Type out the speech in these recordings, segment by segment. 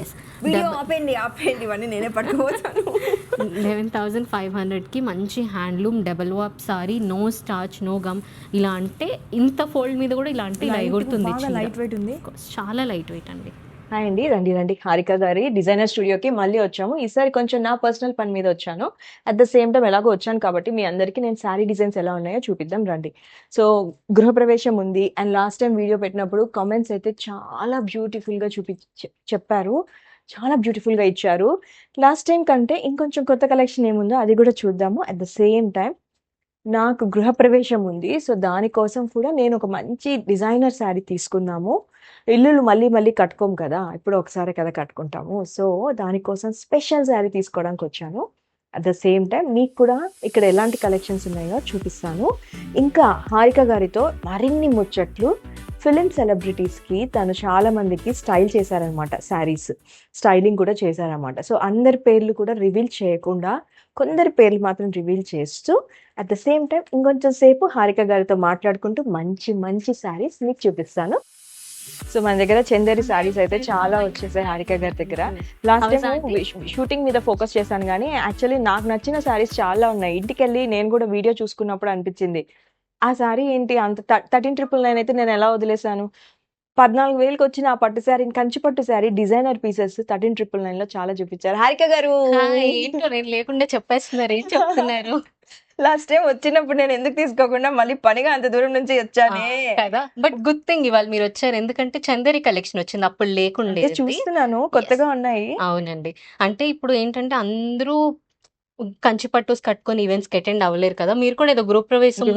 Yes. Video ఆపేయండి ఆపేయండి, ఇవన్నీ నేనే పట్టుకోవచ్చాను. 11,500కి మంచి handloom double warp sari, no starch no gum. ఇలా అంటే ఇంత ఫోల్డ్ మీద కూడా ఇలా అంటే ఇలా ఎగురుతుంది. బాగా లైట్ వెయిట్ ఉంది. చాలా లైట్ వెయిట్ అండి. హాయ్ అండి, రండి రండి హారిక గారి డిజైనర్ స్టూడియోకి మళ్ళీ వచ్చాము. ఈసారి కొంచెం నా పర్సనల్ పని మీద వచ్చాను. అట్ ద సేమ్ టైం ఎలాగో వచ్చాను కాబట్టి మీ అందరికీ నేను శారీ డిజైన్స్ ఎలా ఉన్నాయో చూపిద్దాం రండి. సో గృహప్రవేశం ఉంది అండ్ లాస్ట్ టైం వీడియో పెట్టినప్పుడు కామెంట్స్ అయితే చాలా బ్యూటిఫుల్గా చెప్పారు, చాలా బ్యూటిఫుల్గా ఇచ్చారు. లాస్ట్ టైం కంటే ఇంకొంచెం కొత్త కలెక్షన్ ఏముందో అది కూడా చూద్దాము. అట్ ద సేమ్ టైం నాకు గృహప్రవేశం ఉంది, సో దానికోసం కూడా నేను ఒక మంచి డిజైనర్ శారీ తీసుకున్నాము. ఇల్లులు మళ్ళీ మళ్ళీ కట్టుకోము కదా, ఇప్పుడు ఒకసారి కదా కట్టుకుంటాము. సో దానికోసం స్పెషల్ శారీ తీసుకోవడానికి వచ్చాను. అట్ ద సేమ్ టైం మీకు కూడా ఇక్కడ ఎలాంటి కలెక్షన్స్ ఉన్నాయో చూపిస్తాను. ఇంకా హారిక గారితో మరిన్ని ముచ్చట్లు. ఫిలిం సెలబ్రిటీస్కి తను చాలా మందికి స్టైల్ చేశారనమాట, శారీస్ స్టైలింగ్ కూడా చేశారనమాట. సో అందరి పేర్లు కూడా రివీల్ చేయకుండా కొందరి పేర్లు మాత్రం రివీల్ చేస్తూ అట్ ద సేమ్ టైం ఇంకొంచెం సేపు హారిక గారితో మాట్లాడుకుంటూ మంచి మంచి శారీస్ మీకు చూపిస్తాను. సో మన దగ్గర చందేరి శారీస్ అయితే చాలా వచ్చేసాయి హారిక గారి దగ్గర. లాస్ట్ టైం షూటింగ్ మీద ఫోకస్ చేశాను కానీ యాక్చువల్లీ నాకు నచ్చిన శారీస్ చాలా ఉన్నాయి. ఇంటికి వెళ్ళి నేను కూడా వీడియో చూసుకున్నప్పుడు అనిపించింది, ఆ శారీ ఏంటి అంత 13,999 అయితే నేను ఎలా వదిలేశాను. 14,000కి వచ్చిన ఆ పట్టు శారీ, కంచి పట్టు శారీ డిజైనర్ పీసెస్ 13,999లో చాలా చూపించారు. హారిక గారు ఏంటో నేను లేకుండా చెప్పేస్తున్నారు, ఏం చెప్తున్నారు? లాస్ట్ టైం వచ్చినప్పుడు నేను ఎందుకు తీసుకోకుండా మళ్ళీ పనిగా అంత దూరం నుంచి వచ్చానే కదా. బట్ గుడ్ థింగ్ ఇవాళ మీరు వచ్చారు, ఎందుకంటే చందేరి కలెక్షన్ వచ్చింది, అప్పుడు లేకుండే. చూస్తున్నాను కొత్తగా ఉన్నాయి. అవునండి, అంటే ఇప్పుడు ఏంటంటే అందరూ కంచి పట్టుస్ కట్టుకొని ఈవెంట్స్ కి అటెండ్ అవ్వలేరు కదా. మీరు కూడా ఏదో గ్రూప్ ప్రవేశం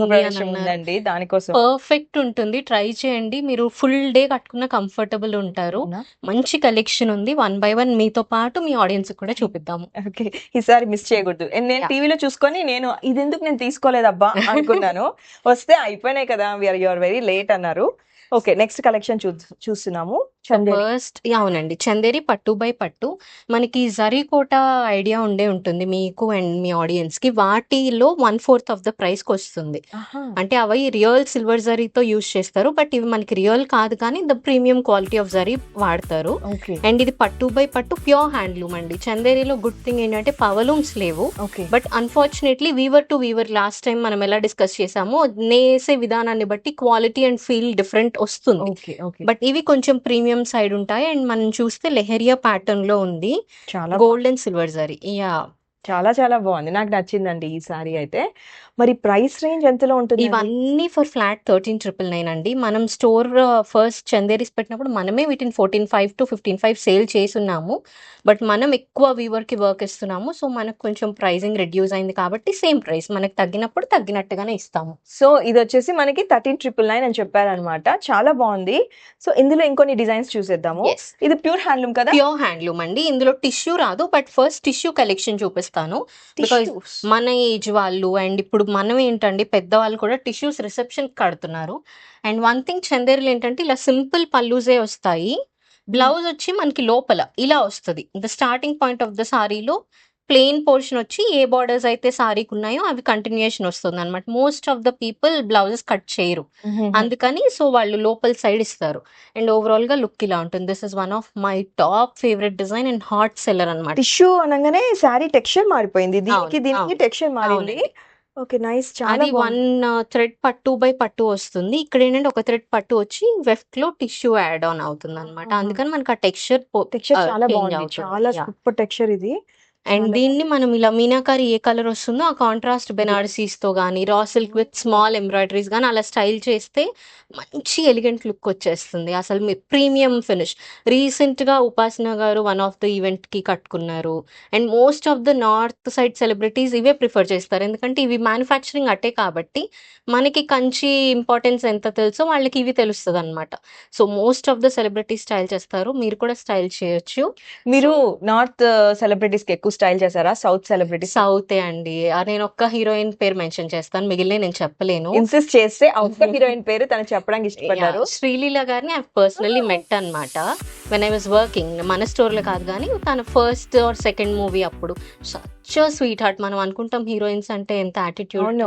ఉందండి, దానికోసం పర్ఫెక్ట్ ఉంటుంది, ట్రై చేయండి. మీరు ఫుల్ డే కట్టుకున్న కంఫర్టబుల్ ఉంటారు. మంచి కలెక్షన్ ఉంది, 1 by 1 మీతో పాటు మీ ఆడియన్స్ కూడా చూపిద్దాము. ఓకే, ఈసారి మిస్ చేయకూడదు. నేను టీవీలో చూసుకొని నేను ఇది ఎందుకు నేను తీసుకోలేదబ్బా అనుకున్నాను. వస్తే అయిపోయినాయి కదా, యూఆర్ వెరీ లేట్ అన్నారు. ఓకే, నెక్స్ట్ కలెక్షన్ చూస్తున్నాము. ఫస్ట్ అవునండి, చందేరి పట్టు బై పట్టు. మనకి జరీకోట ఐడియా ఉండే ఉంటుంది మీకు అండ్ మీ ఆడియన్స్ కి. వాటిలో 1/4 ఆఫ్ ద ప్రైస్ కి వస్తుంది. అంటే అవి రియల్ సిల్వర్ జరీతో యూజ్ చేస్తారు, బట్ ఇవి మనకి రియల్ కాదు కానీ the premium quality of zari వాడతారు. అండ్ ఇది పట్టు బై పట్టు ప్యూర్ హ్యాండ్లూమ్ అండి. చందేరిలో గుడ్ థింగ్ ఏంటంటే పవర్లూమ్స్ లేవు, but unfortunately weaver to weaver last time మనం ఎలా డిస్కస్ చేసామో నేసే విధానాన్ని బట్టి క్వాలిటీ అండ్ ఫీల్ డిఫరెంట్ వస్తుంది. బట్ ఇవి కొంచెం ప్రీమియం సైడ్ ఉంటాయి. అండ్ మనం చూస్తే లెహరియా ప్యాటర్న్ లో ఉంది, చాలా గోల్డ్ అండ్ సిల్వర్ జరీ. చాలా చాలా బాగుంది, నాకు నచ్చిందండి ఈ సారీ అయితే. మరి ప్రైస్ రేంజ్ ఎంతలో ఉంటుంది? ఇవన్నీ ఫర్ ఫ్లాట్ 13,999 అండి. మనం స్టోర్ ఫస్ట్ చందేరీస్ పెట్టినప్పుడు మనమే వీటిని 14,500 to 15,500 సేల్ చేసున్నాము. బట్ మనం ఎక్కువ వీవర్ కి వర్క్ ఇస్తున్నాము, సో మనకు కొంచెం ప్రైసింగ్ రెడ్యూస్ అయింది కాబట్టి సేమ్ ప్రైస్ మనకు తగ్గినప్పుడు తగ్గినట్టుగానే ఇస్తాము. సో ఇది వచ్చేసి మనకి 13,999 అని చెప్పారనమాట, చాలా బాగుంది. సో ఇందులో ఇంకొన్ని డిజైన్స్ చూసేద్దాము. ఇది ప్యూర్ హ్యాండ్లూమ్ కదా? ప్యూర్ హ్యాండ్లూమ్ అండి. ఇందులో టిష్యూ రాదు, బట్ ఫస్ట్ టిష్యూ కలెక్షన్ చూపిస్తాను. బికాజ్ మన ఏజ్ వాళ్ళు అండ్ ఇప్పుడు మనం ఏంటండి పెద్దవాళ్ళు కూడా టిష్యూస్ రిసెప్షన్ కడుతున్నారు. అండ్ వన్ థింగ్ చందేరిలో ఏంటంటే ఇలా సింపుల్ పల్లూజే వస్తాయి, బ్లౌజ్ వచ్చి మనకి లోపల ఇలా వస్తుంది. The starting point of the సారీలో ప్లెయిన్ పోర్షన్ వచ్చి ఏ బార్డర్స్ అయితే సారీకి ఉన్నాయో అవి కంటిన్యూషన్ వస్తుంది అనమాట. Most of the people blouses cut చేయరు, అందుకని సో వాళ్ళు లోపల సైడ్ ఇస్తారు. అండ్ ఓవరాల్ గా లుక్ ఇలా ఉంటుంది. This is one of my top favourite design and hot seller అనమాట. టిష్యూ అనగానే సారీ టెక్స్చర్ మారిపోయింది, దీనికి టెక్స్చర్ మారింది. Okay, nice. చాలా 1 థ్రెడ్ పట్టు బై పట్టు వస్తుంది. ఇక్కడ ఏంటంటే ఒక థ్రెడ్ పట్టు వచ్చి వెఫ్ట్ లో టిష్యూ యాడ్ ఆన్ అవుతుంది అనమాట. అందుకని మనకి ఆ టెక్స్చర్ చాలా బాగుంది, చాలా సూపర్ టెక్స్చర్ ఇది. అండ్ దీన్ని మనం ఇలా మీనాకారి ఏ కలర్ వస్తుందో ఆ కాంట్రాస్ట్ బెనారసీస్ తో గానీ raw silk with small embroideries గానీ అలా స్టైల్ చేస్తే మంచి ఎలిగెంట్ లుక్ వచ్చేస్తుంది. అసలు మీ ప్రీమియం ఫినిష్. రీసెంట్ గా ఉపాసన గారు వన్ ఆఫ్ ద ఈవెంట్ కి కట్టుకున్నారు. And most of the north side celebrities ఇవే ప్రిఫర్ చేస్తారు, ఎందుకంటే ఇవి మ్యానుఫ్యాక్చరింగ్ అట్టే కాబట్టి మనకి కంచి ఇంపార్టెన్స్ ఎంత తెలుసో వాళ్ళకి ఇవి తెలుస్తుంది అనమాట. So most of the celebrities style చేస్తారు, మీరు కూడా స్టైల్ చేయొచ్చు. మీరు నార్త్ సెలబ్రిటీస్ కి ఎక్కువ స్టైల్ చేశారా? South celebrity? సౌతే అండి. నేను ఒక్క హీరోయిన్ పేరు మెన్షన్ చేస్తాను, మిగిలిన నేను చెప్పలేను. ఇన్సిస్ట్ చేస్తే ఒక్క హీరోయిన్ పేరు తను చెప్పడానికి ఇష్టపడ్డారు. శ్రీలీల గారిని ఐ పర్సనల్లీ మెట్ అనమాట వెన్ ఐ వాజ్ వర్కింగ్. మన స్టోర్ లో కాదు కానీ తన ఫస్ట్ ఆర్ సెకండ్ మూవీ అప్పుడు. Such sweet heart. మనం అనుకుంటాం హీరోయిన్స్ అంటే ఎంత యాటిట్యూడ్,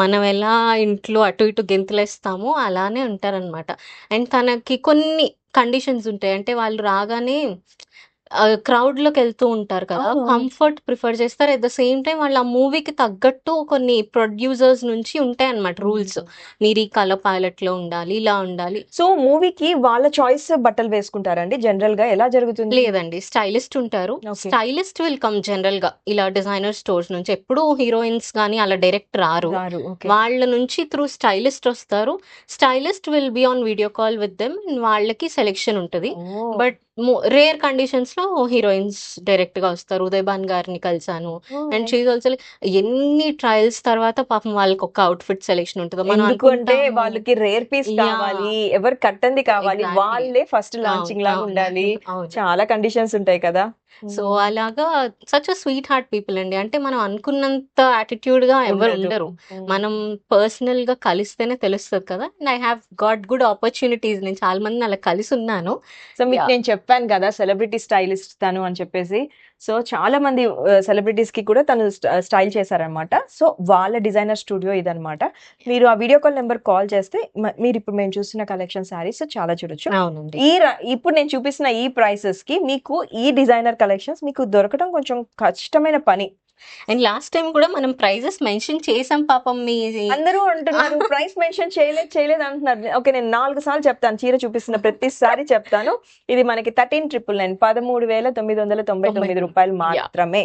మనం ఎలా ఇంట్లో అటు ఇటు గెంతులేస్తామో అలానే ఉంటారనమాట. అండ్ తనకి కొన్ని కండిషన్స్ ఉంటాయి, అంటే వాళ్ళు రాగానే క్రౌడ్‌లోకి వెళ్తూ ఉంటారు కదా! కంఫర్ట్ ప్రిఫర్ చేస్తారు. ఎట్ ద సేమ్ టైమ్ వాళ్ళు ఆ మూవీకి తగ్గట్టు కొన్ని ప్రొడ్యూసర్స్ నుంచి ఉంటాయన్నమాట రూల్స్. మీరు ఈ కలర్ ప్యాలెట్‌లో ఉండాలి, ఇలా ఉండాలి. సో మూవీకి వాళ్ళ చాయిస్ బట్టలు వేసుకుంటారండి జనరల్ గా ఎలా జరుగుతుంది? లేదండి. స్టైలిస్ట్ ఉంటారు. ఓకే. స్టైలిస్ట్ విల్ కమ్ జనరల్‌గా ఇలా డిజైనర్ స్టోర్స్ నుంచి. ఎప్పుడూ హీరోయిన్స్ గాని అలా డైరెక్ట్ రారు. రారు. ఓకే. వాళ్ళ నుంచి త్రూ స్టైలిస్ట్ వస్తారు. Stylist will be on video call with them. వాళ్ళకి సెలక్షన్ ఉంటది. ఓహ్! బట్ రేర్ కండిషన్స్‌లో హీరోయిన్స్ డైరెక్ట్‌గా వస్తారు. ఉదయ్ భాన్ గారిని కలిసాను. And she is also like ఎన్ని ట్రయల్స్ తర్వాత పాపం వాళ్ళకి ఒక అవుట్‌ఫిట్ సెలక్షన్ ఉంటది. మనం ఎందుకు అంటే అనుకుంటాము వాళ్ళకి రేర్ పీస్ యాహ్! కావాలి. ఎవరు కట్టంది కావాలి. ఎగ్జాక్ట్‌లీ. వాళ్ళే ఫస్ట్ అవును. లాంచింగ్ లాగా అవును. ఉండాలి. అవును. చాలా కండిషన్స్ ఉంటాయి కదా! సో, అలాగా such a sweet heart people అండి. అంటే మనం అనుకున్నంత యాటిట్యూడ్‌గా ఎవరు ఉండదు. ఉండరు. మనం పర్సనల్‌గా కలిస్తేనే తెలుస్తది కదా! And I have got good opportunities. నేను చాలా మందిని అలా కలిసున్నాను. సో మీకు యాహ్! నేను చెప్పాను కదా సెలబ్రిటీ స్టైలిస్ట్ తను అని చెప్పేసి. సో చాలా మంది సెలబ్రిటీస్ కి కూడా తను స్టైల్ చేశారనమాట. సో వాళ్ళ డిజైనర్ స్టూడియో ఇదనమాట. మీరు ఆ వీడియో కాల్ నెంబర్ కాల్ చేస్తే మీరు ఇప్పుడు మేము చూస్తున్న కలెక్షన్ శారీస్ చాలా చూడొచ్చు. అవునండి. ఇప్పుడు నేను చూపిస్తున్న ఈ ప్రైసెస్ కి మీకు ఈ డిజైనర్ కలెక్షన్స్ మీకు దొరకడం కొంచెం కష్టమైన పని. అండ్ లాస్ట్ టైమ్ కూడా మనం ప్రైజెస్ మెన్షన్ చేసాం పాపం మీ అందరూ అంటున్నారు ప్రైస్ మెన్షన్ చేయలేదు అంటున్నారు. ఓకే నేను 4 సార్లు చెప్తాను చీర చూపిస్తున్న ప్రతిసారి చెప్తాను. ఇది మనకి 13,999 13,999 రూపాయలు యాహ్! మాత్రమే.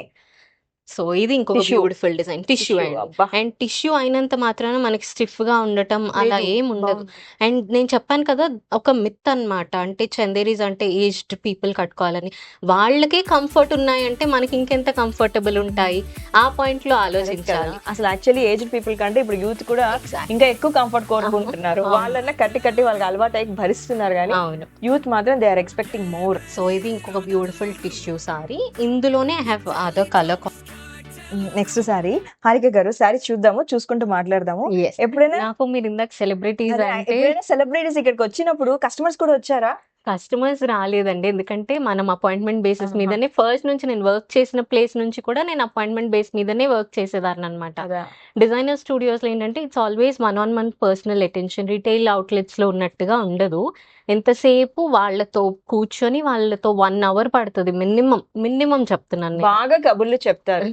సో, ఇది ఇంకొక tissue. Beautiful design. Tissue tissue అండి. అబ్బా! అండ్ టిష్యూ అయినంత మాత్రాన మనకి స్టిఫ్‌గా ఉండటం అలా లేదు. ఏముండదు. బావుంది. అండ్ నేను చెప్పాను కదా! ఒక మిత్ అన్నమాట. అంటే చందేరీస్ అంటే ఏజ్డ్ పీపుల్ కట్టుకోవాలని. వాళ్ళకే కంఫర్ట్ ఉన్నాయంటే మనకి ఇంకెంత కంఫర్టబుల్ ఉంటాయి. ఆ పాయింట్‌లో కరెక్ట్ కదా! ఆలోచించాలి. అసలు యాక్చువల్లీ ఏజ్డ్ పీపుల్ కంటే ఇప్పుడు యూత్ కూడా ఎగ్జాక్ట్. ఇంకా ఎక్కువ కంఫర్ట్ కోరుకుంటున్నారు. అవును. వాళ్ళన్నా కట్టి వాళ్ళకి అలవాటై భరిస్తున్నారు గానీ అవును. యూత్ మాత్రం they are expecting more. So, ఇది ఇంకొక బ్యూటిఫుల్ టిష్యూ సారీ. ఇందులోనే I have other colour next sari Harika గారు సారీ చూద్దాము. చూసుకుంటూ మాట్లాడదాము. యెస్. ఎప్పుడైనా నాకు మీరు ఇందాక సెలబ్రిటీస్ అంటే ఎప్పుడైనా సెలబ్రిటీస్ ఇక్కడికి వచ్చినప్పుడు కస్టమర్స్ కూడా వచ్చారా? కస్టమర్స్ రాలేదండి. ఎందుకంటే మనం అపాయింట్‌మెంట్ బేసిస్ ఆహా! మీదనే ఫస్ట్ నుంచి నేను వర్క్ చేసిన ప్లేస్ నుంచి కూడా నేను అపాయింట్‌మెంట్ బేస్ మీదనే వర్క్ చేసేదాన్ననమాట. అదా! డిజైనర్ స్టూడియోస్‌లో ఏంటంటే it's always one on one personal attention. Retail అవుట్‌లెట్స్‌లో ఉన్నట్టుగా ఉండదు. ఎంతసేపు వాళ్ళతో కూర్చొని వాళ్ళతో 1 అవర్ పడతది మినిమమ్ చెప్తున్నాను నేను. బాగా కబుర్లు చెప్తారు.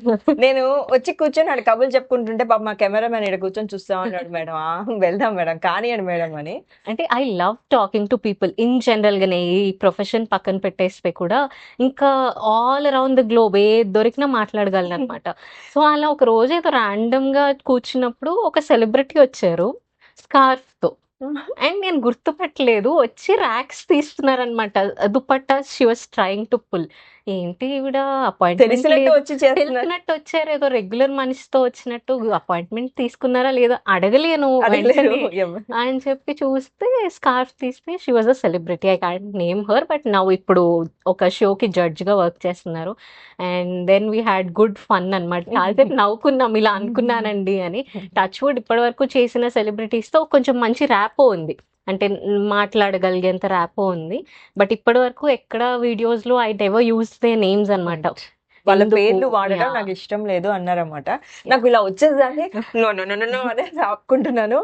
నేను వచ్చి కూర్చొని ఆడ కబుర్లు చెప్పుకుంటుంటే పాపం మా కెమెరామెన్ ఈడ కూర్చొని చూస్తా ఉన్నాడు మేడం. వెళ్దాం మేడం కానియండి మేడం అని. అంటే I love talking to people in జనరల్‌గానే ఈ ప్రొఫెషన్ పక్కన పెట్టేస్తే కూడా ఇంకా ఆల్ అరౌండ్ ద గ్లోబ్ ఏది దొరికినా మాట్లాడగలననమాట. సో, అలా ఒక రోజు ఏదో ర్యాండమ్‌గా కూర్చున్నప్పుడు ఒక సెలబ్రిటీ వచ్చారు స్కార్ఫ్‌తో. అండ్ నేను గుర్తుపట్టలేదు. వచ్చి ర్యాక్స్ తీస్తున్నారనమాట. Dupatta she was trying to pull. ఏంటి ఈవిడ అపాయింట్‌మెంట్ తెలిసినట్టు లేదు. వచ్చి చేస్తున్నారు. తెలిసినట్టు వచ్చారు. ఏదో రెగ్యులర్ మనిషితో వచ్చినట్టు అపాయింట్‌మెంట్ తీసుకున్నారా లేదా అడగలేను అడగలేరు. వెంటనే అని చెప్పి చూస్తే స్కార్ఫ్ తీస్తే she was a celebrity. I can't name her. But now ఇప్పుడు ఒక షోకి జడ్జ్‌గా వర్క్ చేస్తున్నారు. And then we had good fun అనమాట. చాలాసేపు నవ్వుకున్నాం ఇలా అనుకున్నానండి అని. టచ్ వుడ్ ఇప్పటివరకు చేసిన సెలబ్రిటీస్‌తో కొంచెం మంచి ర్యాపో ఉంది. అంటే మాట్లాడగలిగేంత ర్యాపో ఉంది. బట్ ఇప్పటివరకు ఎక్కడ వీడియోస్‌లో I never used their names అనమాట. వాళ్ళ ఎందుకు పేర్లు వాడడం యాహ్! నాకు ఇష్టం లేదు అన్నారన్నమాట. నాకు ఇలా వచ్చేదాన్ని no no no no no అని ఆపుకుంటున్నాను.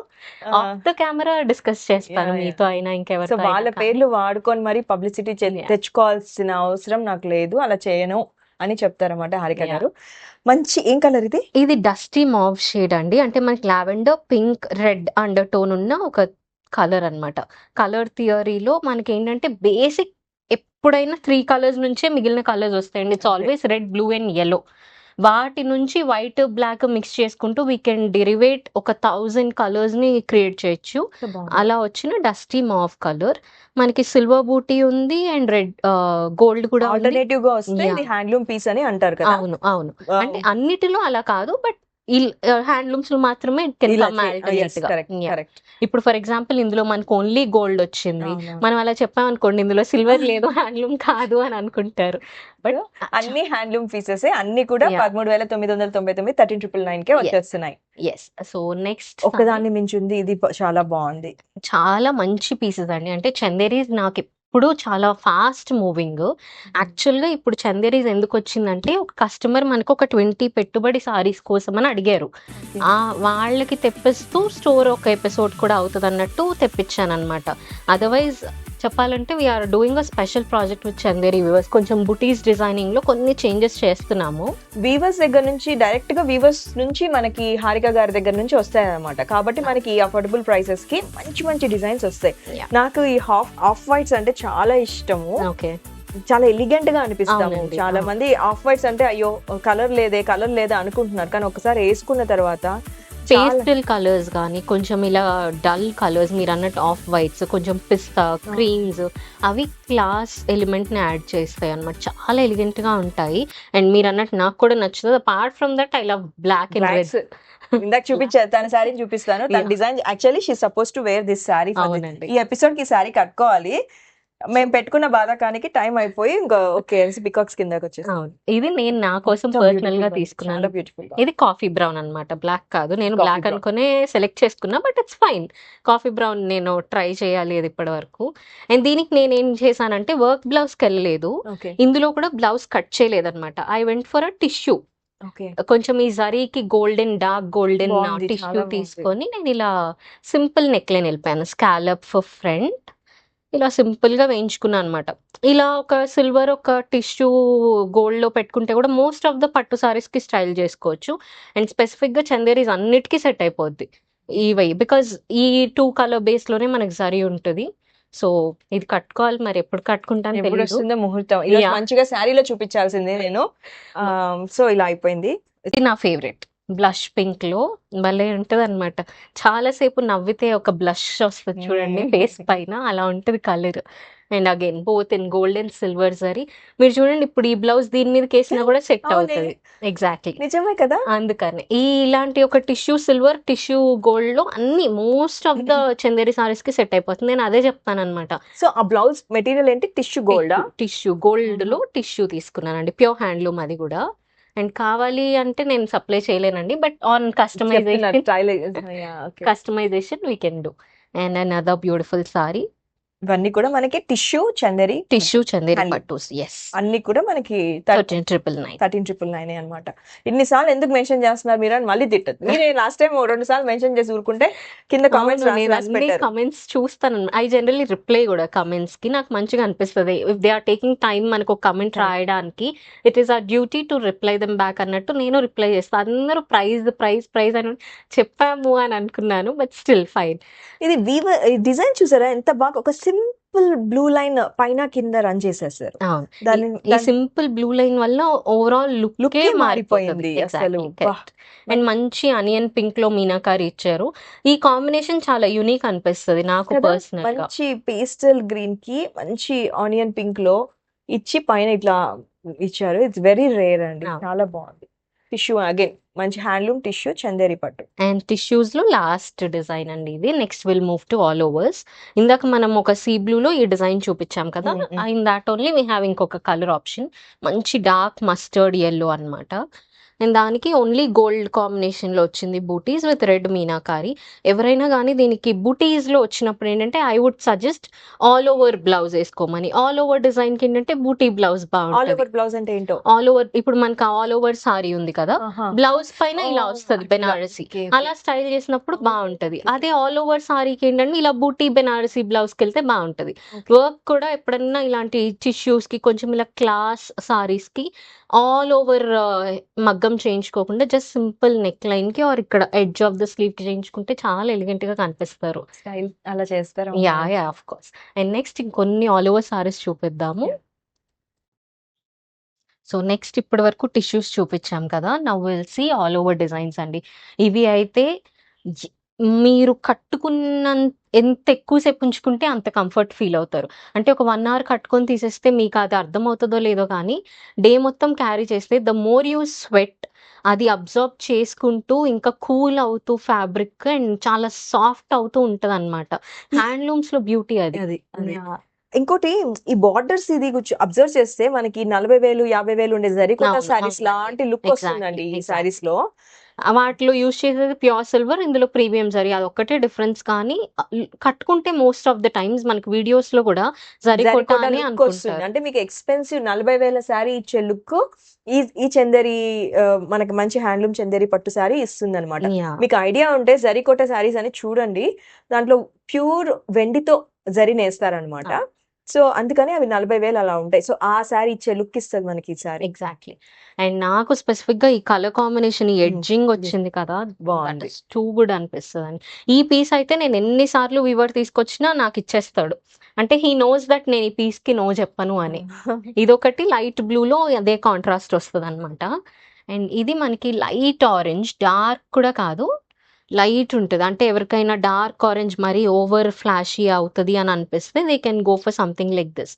ఆఫ్ ద కెమెరా డిస్కస్ చేస్తాను యాహ్! మీతో అయినా సో ఇంకెవరితో వాళ్ళ అయినా కానీ. పేర్లు వాడుకొని మరి పబ్లిసిటీ యాహ్! తెచ్చుకోవాల్సిన అవసరం నాకు లేదు. అలా చేయను అని చెప్తారన్నమాట హారిక యాహ్! గారు. మంచి ఏం కలర్ ఇది? ఇది డస్టీ మావ్ షేడ్ అండి. అంటే మనకి lavender, pink, red under tone ఉన్న ఒక కలర్ అన్నమాట. కలర్ థియరీలో మనకేంటంటే బేసిక్ ఎప్పుడైనా 3 కలర్స్ నుంచే మిగిలిన కలర్స్ వస్తాయండి. ఇట్స్ అంతే. Always red, blue and yellow. వాటి నుంచి వైట్, బ్లాక్ మిక్స్ చేసుకుంటూ వీ కెన్ డెరివేట్ ఒక 1000 కలర్స్‌ని క్రియేట్ చేయొచ్చు. సో బాగుంది. అలా వచ్చిన డస్టీ మావ్ కలర్. మనకి సిల్వర్ బూటీ ఉంది అండ్ గోల్డ్ కూడా ఉంది. ఆల్టర్‌నేటివ్‌గా వస్తే ఇది యాహ్! హ్యాండ్లూమ్ పీస్ అని అంటారు కదా! అవును. అవును. అంటే వావ్! అన్నిటిలో అలా కాదు. బట్ హ్యాండ్లూమ్స్‌లో మాత్రమే ఇట్ కెన్ ఇలా కమ్ యెస్ ఆల్టర్‌నేట్‌గా. కరెక్ట్. యాహ్! కరెక్ట్. ఇప్పుడు ఫర్ ఎగ్జాంపుల్ ఇందులో మనకు ఓన్లీ గోల్డ్ వచ్చింది. అవునవును. మనం అలా చెప్పామనుకోండి ఇందులో సిల్వర్ లేదు, హ్యాండ్లూమ్ కాదు అని అనుకుంటారు. బట్ అన్ని హ్యాండ్లూమ్ పీసెసే అన్ని కూడా యాహ్! 13,999 13,999కే యెస్. వచ్చేస్తున్నాయి. యెస్. సో నెక్స్ట్ ఒక్కదాన్ని మించింది ఇది చాలా బాగుంది. చాలా మంచి పీసెస్ అండి. అంటే చందేరీస్ నాకెప్పుడు చాలా ఫాస్ట్ మూవింగ్. యాక్చువల్‌గా ఇప్పుడు చందేరీస్ ఎందుకొచ్చిందంటే ఒక కస్టమర్ మనకు ఒక 20 పెట్టుబడి సారీస్ కోసమని అడిగారు. వాళ్ళకి తెప్పిస్తూ స్టోర్ ఒక ఎపిసోడ్ కూడా అవుతదన్నట్టు తెప్పించాననమాట. అదర్‌వైజ్ చెప్పాలంటే we are doing a special project with Chanderi weavers. కొంచెం బుటీస్ డిజైనింగ్ లో కొన్ని చేంజెస్ చేస్తున్నాము. వీవర్స్ దగ్గర నుంచి డైరెక్ట్ గా వీవర్స్ నుంచి మనకి హారిక గారి దగ్గర నుంచి వస్తాయి అన్నమాట. కాబట్టి మనకి అఫోర్డబుల్ ప్రైసెస్ కి మంచి మంచి డిజైన్స్ వస్తాయి. నాకు ఈ ఆఫ్ వైట్స్ అంటే చాలా ఇష్టము. ఓకే, చాలా ఎలిగెంట్ గా అనిపిస్తాము. చాలా మంది ఆఫ్ వైట్స్ అంటే అయ్యో కలర్ లేదే అనుకుంటున్నారు, కానీ ఒకసారి వేసుకున్న తర్వాత పేస్టల్ కలర్స్ కానీ కొంచెం ఇలా డల్ కలర్స్ మీరు అన్నట్టు ఆఫ్ వైట్స్, కొంచెం పిస్తా క్రీమ్స్, అవి క్లాస్ ఎలిమెంట్ ని యాడ్ చేస్తాయి అన్నమాట. చాలా ఎలిగెంట్ గా ఉంటాయి. అండ్ మీరు అన్నట్టు నాకు కూడా నచ్చుతుంది. Apart from that I love black and red. ఇందాక చూపించారు తన శారీ చూపిస్తాను. తన design actually she suppose to wear this sari. ఈ ఎపిసోడ్ కి శారీ కట్టుకోవాలి, మేము పెట్టుకున్న బాధకానికి టైం అయిపోయి ఇంకా ఓకే పికాక్స్ కిందకి వచ్చేసి. ఇది నేను నా కోసం పర్సనల్ గా తీసుకున్నాను. బ్యూటిఫుల్. ఇది కాఫీ బ్రౌన్ అన్నమాట, బ్లాక్ కాదు. నేను బ్లాక్ అనుకునే సెలెక్ట్ చేసుకున్నా, but it's fine. Coffee brown నేను ట్రై చేయాలి అది ఇప్పటి వరకు. అండ్ దీనికి నేను ఏం చేశానంటే వర్క్ బ్లౌజ్ కి వెళ్ళలేదు, ఇందులో కూడా బ్లౌజ్ కట్ చేయలేదు అనమాట. I went for a tissue. కొంచెం ఈ జరీకి గోల్డెన్ డార్క్ గోల్డెన్ టిష్యూ తీసుకొని నేను ఇలా సింపుల్ నెక్ లైన్ వెళ్ళిపోయాను. స్కాలప్ ఫర్ ఫ్రంట్ ఇలా సింపుల్ గా వేయించుకున్నాను అనమాట. ఇలా ఒక సిల్వర్ ఒక టిష్యూ గోల్డ్ లో పెట్టుకుంటే కూడా మోస్ట్ ఆఫ్ ద పట్టు సారీస్ కి స్టైల్ చేసుకోవచ్చు. అండ్ స్పెసిఫిక్ గా చందేరీస్ అన్నిటికీ సెట్ అయిపోద్ది ఇవి, బికాజ్ ఈ 2 కలర్ బేస్ లోనే మనకి జరీ ఉంటుంది. సో ఇది కట్టుకోవాలి, మరి ఎప్పుడు కట్టుకుంటాను ఎప్పుడు వస్తుందో ముహూర్తం. ఇలా మంచిగా శారీలో చూపించాల్సిందే నేను. సో ఇలా అయిపోయింది. ఇది నా ఫేవరెట్ బ్లష్ పింక్ లో భలే ఉంటది అనమాట. చాలాసేపు నవ్వితే ఒక బ్లష్ వస్తుంది చూడండి ఫేస్ పైన, అలా ఉంటది colour. And again both in gold and silver zari. మీరు చూడండి ఇప్పుడు ఈ బ్లౌజ్ దీని మీద వేసినా కూడా సెట్ అవుతుంది. ఎగ్జాక్ట్లీ, నిజమే కదా. అందుకని ఇలాంటి ఒక టిష్యూ సిల్వర్ టిష్యూ గోల్డ్ లో అన్ని most of the Chanderi saris కి సెట్ అయిపోతుంది. నేను అదే చెప్తాను అనమాట. సో ఆ బ్లౌజ్ మెటీరియల్ ఏంటి? Tissue gold. టిష్యూ గోల్డ్ లో టిష్యూ తీసుకున్నానండి, ప్యూర్ హ్యాండ్లూమ్ అది కూడా. అండ్ కావాలి అంటే నేను సప్లై చేయలేనండి, but on customization we can do. And another beautiful sari. ఇవన్నీ కూడా మనకి టిష్యూ చందేరి పట్టు. అన్ని కూడా మనకి 13,999 అనమాట. ఇన్నిసార్లు ఎందుకు మెన్షన్ చేస్తున్నారు మీరు అని మళ్ళీ తిట్టదు. మీరే లాస్ట్ టైం 2 సార్లు మెన్షన్ చేసి ఊరుకుంటే కింద కమెంట్స్ చూస్తాను. ఐ జనరల్లీ రిప్లై కూడా కమెంట్స్ కి. నాకు మంచిగా అనిపిస్తుంది if they are taking time మనకు ఒక కమెంట్ రాయడానికి. It is our duty to reply them back అన్నట్టు నేను రిప్లై చేస్తాను. అందరూ ప్రైజ్ అని చెప్పాము అని అనుకున్నాను, బట్ స్టిల్ ఫైన్. ఇది డిజైన్ చూసారా ఎంత బాగా, ఒక సింపుల్ బ్లూ లైన్ పైన కింద రన్ చేసేసారు. ఈ సింపుల్ బ్లూ లైన్ వల్ల ఓవరాల్ లుక్ మారిపోయింది అసలు. అండ్ మంచి అనియన్ పింక్ లో మీనాకారి ఇచ్చారు. ఈ కాంబినేషన్ చాలా యూనిక్ అనిపిస్తుంది నాకు పర్సనల్ గా. మంచి పేస్టల్ గ్రీన్ కి మంచి ఆనియన్ పింక్ లో ఇచ్చి పైన ఇట్లా ఇచ్చారు. ఇట్స్ వెరీ రేర్ అండి, చాలా బాగుంది. టిష్యూ అగైన్ మంచి హ్యాండ్లూమ్ టిష్యూ చందేరి పట్టు. అండ్ టిష్యూస్ లో లాస్ట్ డిజైన్ అండి ఇది. Next will move to all overs. ఇందాక మనం ఒక సీ బ్లూ లో ఈ డిజైన్ చూపించాం కదా, in that only we have ఇంకొక కలర్ ఆప్షన్, మంచి డార్క్ మస్టర్డ్ ఎల్లో అన్నమాట. అండ్ దానికి ఓన్లీ గోల్డ్ కాంబినేషన్ లో వచ్చింది బూటీస్ విత్ రెడ్ మీనాకారి. ఎవరైనా కానీ దీనికి బూటీస్ లో వచ్చినప్పుడు ఏంటంటే I would suggest all over blouse వేసుకోమని. ఆల్ ఓవర్ డిజైన్ కి ఏంటంటే బూటీ బ్లౌజ్ బాగుంటుంది. బ్లౌజ్ అంటే ఏంటో ఆల్ ఓవర్, ఇప్పుడు మనకి ఆల్ ఓవర్ సారీ ఉంది కదా, బ్లౌజ్ పైన ఇలా వస్తుంది బెనారసి, అలా స్టైల్ చేసినప్పుడు బాగుంటది. అదే ఆల్ ఓవర్ సారీకి ఏంటంటే ఇలా బూటీ బెనారసి బ్లౌజ్ కి వెళ్తే బాగుంటది. వర్క్ కూడా ఎప్పుడన్నా ఇలాంటి టిష్యూస్ కి కొంచెం ఇలా క్లాస్ సారీస్ కి ఆల్ ఓవర్ మగ్గం చేయించుకోకుండా జస్ట్ సింపుల్ నెక్ లైన్ కి ఆర్ ఇక్కడ ఎడ్జ్ ఆఫ్ ద స్లీవ్ కి చేయించుకుంటే చాలా ఎలిగెంట్ గా కనిపిస్తారు. స్టైల్ అలా చేస్తారు. Yeah of course. And next ఇంకొన్ని ఆల్ ఓవర్ సారీస్ చూపిద్దాము. సో నెక్స్ట్ ఇప్పటి వరకు టిష్యూస్ చూపించాం కదా, now will see all over designs అండి. ఇవి అయితే మీరు కట్టుకున్న ఎంత ఎక్కువసేపు ఉంచుకుంటే అంత కంఫర్ట్ ఫీల్ అవుతారు. అంటే ఒక 1 hour కట్టుకొని తీసేస్తే మీకు అది అర్థం అవుతుందో లేదో కానీ డే మొత్తం క్యారీ చేస్తే ద మోర్ యూ స్వెట్ అది అబ్జర్వ్ చేసుకుంటూ ఇంకా కూల్ అవుతూ ఫ్యాబ్రిక్ అండ్ చాలా సాఫ్ట్ అవుతూ ఉంటది అనమాట. హ్యాండ్లూమ్స్ లో బ్యూటీ అది. ఇంకోటి ఈ బార్డర్స్ ఇది అబ్జర్వ్ చేస్తే మనకి 40,000 50,000 ఉండే జరీకోట సారీస్ లాంటి లుక్ వస్తుందండి ఈ సారీస్ లో. వాటిలో యూజ్ చేసేది ప్యూర్ సిల్వర్, ఇందులో ప్రీమియం జరీ, అది ఒక్కటే డిఫరెన్స్. కానీ కట్టుకుంటే మోస్ట్ ఆఫ్ ద టైమ్స్ మనకి వీడియోస్ లో కూడా జరీ కొట్టాలని అనుకుంటారు. అంటే మీకు ఎక్స్పెన్సివ్ 40,000 శారీ ఇచ్చే లుక్ ఈ చందేరి మనకి మంచి హ్యాండ్లూమ్ చందేరి పట్టు శారీ ఇస్తుంది అనమాట. మీకు ఐడియా ఉంటే జరీకోట శారీస్ అని చూడండి, దాంట్లో ప్యూర్ వెండితో జరీ నేస్తారనమాట. సో అందుకని అవి 40,000 అలా ఉంటాయి. సో ఆ శారీ ఇచ్చే లుక్ ఇస్తది మనకి ఈ శారీ. ఎగ్జాక్ట్లీ. అండ్ నాకు స్పెసిఫిక్ గా ఈ కలర్ కాంబినేషన్, ఈ ఎడ్జింగ్ వచ్చింది కదా, బాగుంది. టూ గుడ్ అనిపిస్తుంది. ఈ పీస్ అయితే నేను ఎన్నిసార్లు వీవర్ తీసుకొచ్చినా నాకు ఇచ్చేస్తాడు. అంటే హీ నోస్ దట్ నేను ఈ పీస్ కి నో చెప్పను అని. ఇదొకటి లైట్ బ్లూలో అదే కాంట్రాస్ట్ వస్తుంది అనమాట. అండ్ ఇది మనకి లైట్ ఆరెంజ్, డార్క్ కూడా కాదు, లైట్ ఉంటుంది. అంటే ఎవరికైనా డార్క్ ఆరెంజ్ మరీ ఓవర్ ఫ్లాషీ అవుతుంది అని అనిపిస్తే they can go for something like this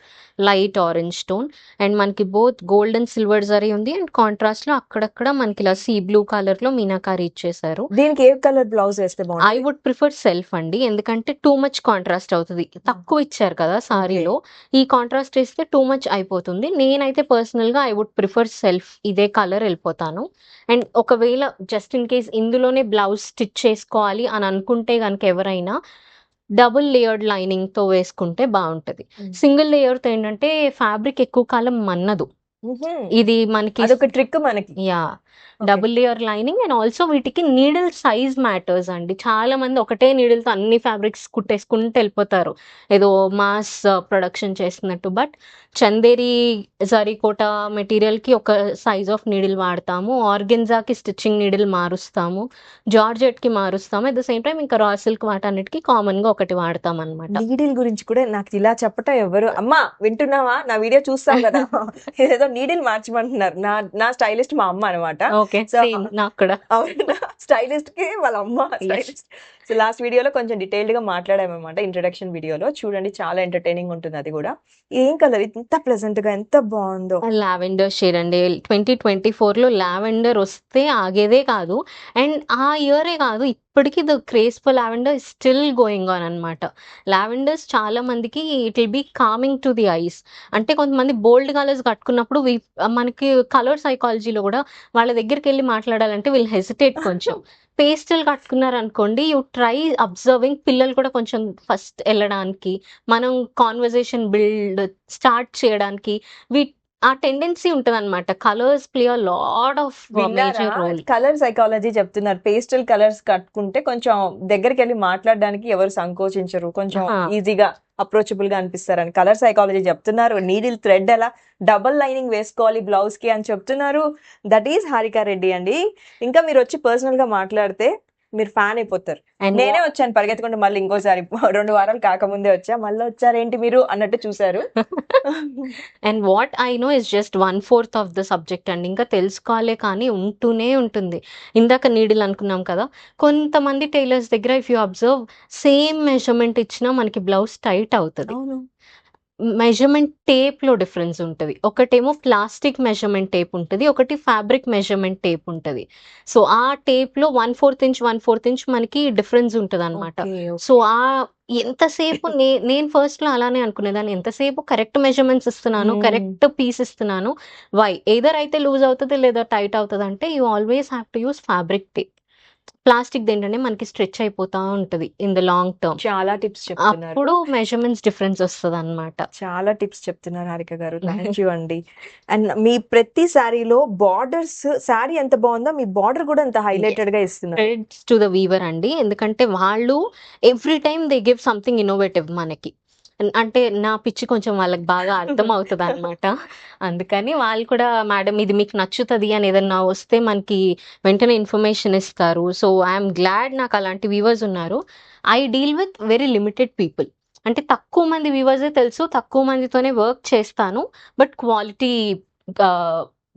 light orange tone. And మనకి both gold and silver zari ఉంది. అండ్ కాంట్రాస్ట్ లో అక్కడక్కడ మనకి ఇలా సీ బ్లూ కలర్ లో మీనాకారి ఇచ్చేసారు. దీనికి ఏ కలర్ బ్లౌజ్ వేస్తే ఐ బాగుంటుంది? వుడ్ ప్రిఫర్ సెల్ఫ్ అండి, ఎందుకంటే టూ మచ్ కాంట్రాస్ట్ అవుతుంది. తక్కువ ఇచ్చారు కదా సారీలో, ఈ కాంట్రాస్ట్ వేస్తే టూ మచ్ అయిపోతుంది. నేనైతే పర్సనల్ గా ఐ వుడ్ ప్రిఫర్ సెల్ఫ్, ఇదే కలర్ వెళ్ళిపోతాను. అండ్ ఒకవేళ జస్ట్ ఇన్ కేస్ ఇందులోనే బ్లౌజ్ స్టిచ్ చేసుకోవాలి అని అనుకుంటే కనుక ఎవరైనా డబుల్ లేయర్డ్ లైనింగ్ తో వేసుకుంటే బాగుంటది. సింగిల్ లేయర్ తో ఏంటంటే ఫ్యాబ్రిక్ ఎక్కువ కాలం మన్నదు. ఇది మనకి అదొక ట్రిక్ మనకి. Yeah, double layer lining. And also వీటికి నీడిల్ సైజ్ మ్యాటర్స్ అండి. చాలా మంది ఒకటే నీడిల్ తో అన్ని ఫ్యాబ్రిక్స్ కుట్టేసుకుంటూ వెళ్ళిపోతారు, ఏదో మాస్ ప్రొడక్షన్ చేస్తున్నట్టు. బట్ చందేరి జరీకోట మెటీరియల్ కి ఒక సైజ్ ఆఫ్ నీడిల్ వాడతాము, ఆర్గెన్జాకి స్టిచ్చింగ్ నీడిల్ మారుస్తాము, జార్జెట్ కి మారుస్తాము. అట్ ద సేమ్ టైం ఇంకా రా సిల్క్ వాటన్నిటికి కామన్ గా ఒకటి వాడతాం అనమాట. నీడిల్ గురించి కూడా నాకు ఇలా చెప్పటం ఎవరు, అమ్మా వింటున్నావా, నా వీడియో చూస్తాం కదా, ఏదో నీడిల్ మార్చమంటున్నారు. నా స్టైలిస్ట్ మా అమ్మ అనమాట. ఓకే, నాకు కూడా స్టైలిస్ట్ కి వాళ్ళ అమ్మ స్టైలిస్ట్. సో లాస్ట్ వీడియోలో కొంచెం డీటెయిల్డ్ గా మాట్లాడామన్నమాట, ఇంట్రడక్షన్ వీడియోలో. చూడండి, చాలా ఎంటర్టైనింగ్ ఉంటుంది అది కూడా. ఏం కలర్ ఎంత ప్లెజెంట్ గా, ఎంత బాగుందో. లావెండర్ షేడ్ అండి. 2024 లో లావెండర్ వస్తే ఆగేదే కాదు. అండ్ ఆ ఇయరే కాదు, ఇప్పటికీ the craze for lavender still going on అనమాట. లావెండర్స్ చాలా మందికి it will be coming to the ice. అంటే కొంతమంది బోల్డ్ కలర్స్ కట్టుకున్నప్పుడు మనకి కలర్ సైకాలజీలో కూడా వాళ్ళ దగ్గరికి వెళ్ళి మాట్లాడాలంటే వీళ్ళు హెసిటేట్ కొంచెం. పేస్టల్ కట్టుకున్నారు అనుకోండి, యూ ట్రై అబ్జర్వింగ్. పిల్లలు కూడా కొంచెం ఫస్ట్ వెళ్ళడానికి, మనం కాన్వర్జేషన్ బిల్డ్ స్టార్ట్ చేయడానికి ఆ టెండెన్సీ ఉంటుంది అనమాట. Colours play a lot of major role. Colour psychology చెప్తున్నారు. పేస్టల్ కలర్స్ కట్టుకుంటే కొంచెం దగ్గరికి వెళ్ళి మాట్లాడడానికి ఎవరు సంకోచించరు, కొంచెం ఈజీగా అప్రోచబుల్ గా అనిపిస్తారని కలర్ సైకాలజీ చెప్తున్నారు. నీడిల్ థ్రెడ్ ఎలా డబల్ లైనింగ్ వేసుకోవాలి బ్లౌజ్ కి అని చెప్తున్నారు. దట్ ఈస్ హారికా రెడ్డి అండి. ఇంకా మీరు వచ్చి పర్సనల్ గా మాట్లాడితే మీరు ఫ్యాన్ అయిపోతారు. నేనే వచ్చాను పరిగెత్తుకుంటూ, మళ్ళీ ఇంకోసారి 2 వారాలు కాకముందే వచ్చా, మళ్ళీ వచ్చారేంటి మీరు అన్నట్టు చూసారు. And what I know is just 1/4 of the subject అండి. ఇంకా తెలుసుకోవాలి కానీ ఉంటూనే ఉంటుంది. ఇందాక నీడిల్ అనుకున్నాం కదా, కొంతమంది టైలర్స్ దగ్గర if you observe same measurement ఇచ్చినా మనకి బ్లౌజ్ టైట్ అవుతుంది. మెజర్మెంట్ టేప్ లో డిఫరెన్స్ ఉంటుంది. ఒకటేమో ప్లాస్టిక్ మెజర్మెంట్ టేప్ ఉంటుంది, ఒకటి ఫ్యాబ్రిక్ మెజర్మెంట్ టేప్ ఉంటుంది. సో ఆ టేప్ లో 1/4 ఇంచ్ మనకి డిఫరెన్స్ ఉంటుంది అనమాట. సో ఆ ఎంతసేపు నేను ఫస్ట్ లో అలానే అనుకునేదాన్ని, ఎంతసేపు కరెక్ట్ మెజర్మెంట్స్ ఇస్తున్నాను, కరెక్ట్ పీస్ ఇస్తున్నాను, వై ఎయిదర్ అయితే లూజ్ అవుతుంది లేదా టైట్ అవుతుంది. అంటే you always have to use fabric tape. Plastic ఏంటంటే మనకి స్ట్రెచ్ అయిపోతా ఉంటది ఇన్ ద లాంగ్ టర్మ్. చాలా టిప్స్ చెప్తున్నారు, అప్పుడు మెజర్మెంట్స్ డిఫరెన్స్ వస్తుంది అనమాట. చాలా టిప్స్ చెప్తున్నారు హారిక గారు, థ్యాంక్ యూ అండి. అండ్ మీ ప్రతి శారీలో బార్డర్స్, శారీ ఎంత బాగుందో మీ బార్డర్ కూడా అంత హైలైటెడ్ గా ఇస్తున్నారు. క్రెడిట్స్ టు ద వీవర్ అండి, ఎందుకంటే వాళ్ళు every time they give something innovative మనకి. అంటే నా పిచ్చి కొంచెం వాళ్ళకి బాగా అర్థం అవుతుంది అనమాట. అందుకని వాళ్ళు కూడా మేడం ఇది మీకు నచ్చుతుంది అని ఏదన్నా వస్తే మనకి వెంటనే ఇన్ఫర్మేషన్ ఇస్తారు. సో ఐఎమ్ గ్లాడ్ నాకు అలాంటి వ్యూవర్స్ ఉన్నారు. I deal with very limited people. అంటే తక్కువ మంది వ్యూవర్సే తెలుసు, తక్కువ మందితోనే వర్క్ చేస్తాను, బట్ క్వాలిటీ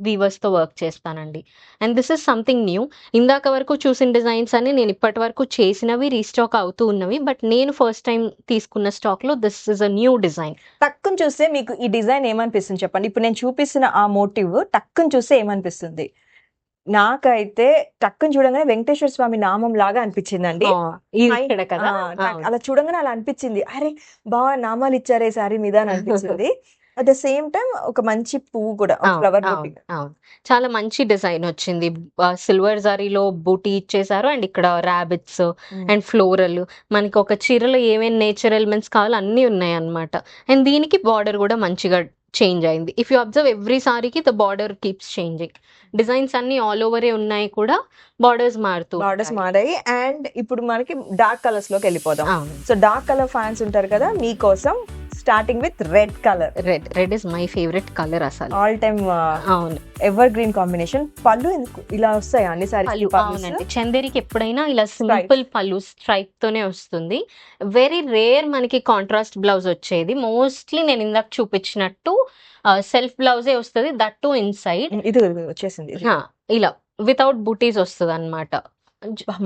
వీవర్స్ తో వర్క్ చేస్తానండి. And this is something new. ఇందాక వరకు చూసిన డిజైన్స్ అని నేను ఇప్పటి వరకు చేసినవి రీస్టాక్ అవుతూ ఉన్నవి, బట్ నేను ఫస్ట్ టైం తీసుకున్న స్టాక్ లో this is a new design. టక్కుని చూస్తే మీకు ఈ డిజైన్ ఏమనిపిస్తుంది చెప్పండి? ఇప్పుడు నేను చూపిస్తున్న ఆ మోటివ్ టక్కుని చూస్తే ఏమనిపిస్తుంది? నాకైతే టక్కుని చూడంగానే వెంకటేశ్వర స్వామి నామం లాగా అనిపించిందండి. అలా చూడంగానే అలా అనిపించింది, అరే బాగా నామాలు ఇచ్చారే సారీ మీద అని అనిపించింది. అట్ ద సేమ్ టైం ఒక మంచి పువ్వు కూడా, ఫ్లవర్. చాలా మంచి డిజైన్ వచ్చింది. సిల్వర్ జరీలో బూటీ ఇచ్చేసారు, అండ్ ఇక్కడ ర్యాబిట్స్ అండ్ ఫ్లోరల్, మనకి ఒక చీరలో ఏమేమి నేచర్ ఎలిమెంట్స్ కావాలో అన్ని ఉన్నాయి అన్నమాట. అండ్ దీనికి బార్డర్ కూడా మంచిగా చేంజ్ అయింది. ఇఫ్ యూ అబ్జర్వ్ ఎవ్రీ సారీకి the border keeps changing. Designs అన్ని ఆల్ ఓవరే ఉన్నాయి కూడా, బార్డర్స్ మారుతూ బార్డర్స్ ఉంటాయి. మారాయి. అండ్ ఇప్పుడు మనకి డార్క్ కలర్స్ లోకి వెళ్ళిపోదాం. అవును. సో డార్క్ కలర్ ఫ్యాన్స్ ఉంటారు కదా, మీకోసం starting with red colour. Red is my favourite colour అసలు. ఆల్ టైమ్ అవును. Ever green combination. పళ్ళు ఇలా వస్తాయి అన్ని పళ్ళు సారీస్. అవునండి. చందేరికి ఎప్పుడైనా ఇలా సింపుల్ పళ్ళు స్ట్రైప్ తోనే వస్తుంది. వెరీ రేర్ మనకి కాంట్రాస్ట్ బ్లౌజ్ వచ్చేది. మోస్ట్లీ నేను ఇందాక చూపించినట్టు సెల్ఫ్ బ్లౌజే వస్తుంది, దట్ టు ఇన్సైడ్ ఇది వచ్చేసింది. ఇలా వితౌట్ బూటీస్ వస్తుంది అనమాట.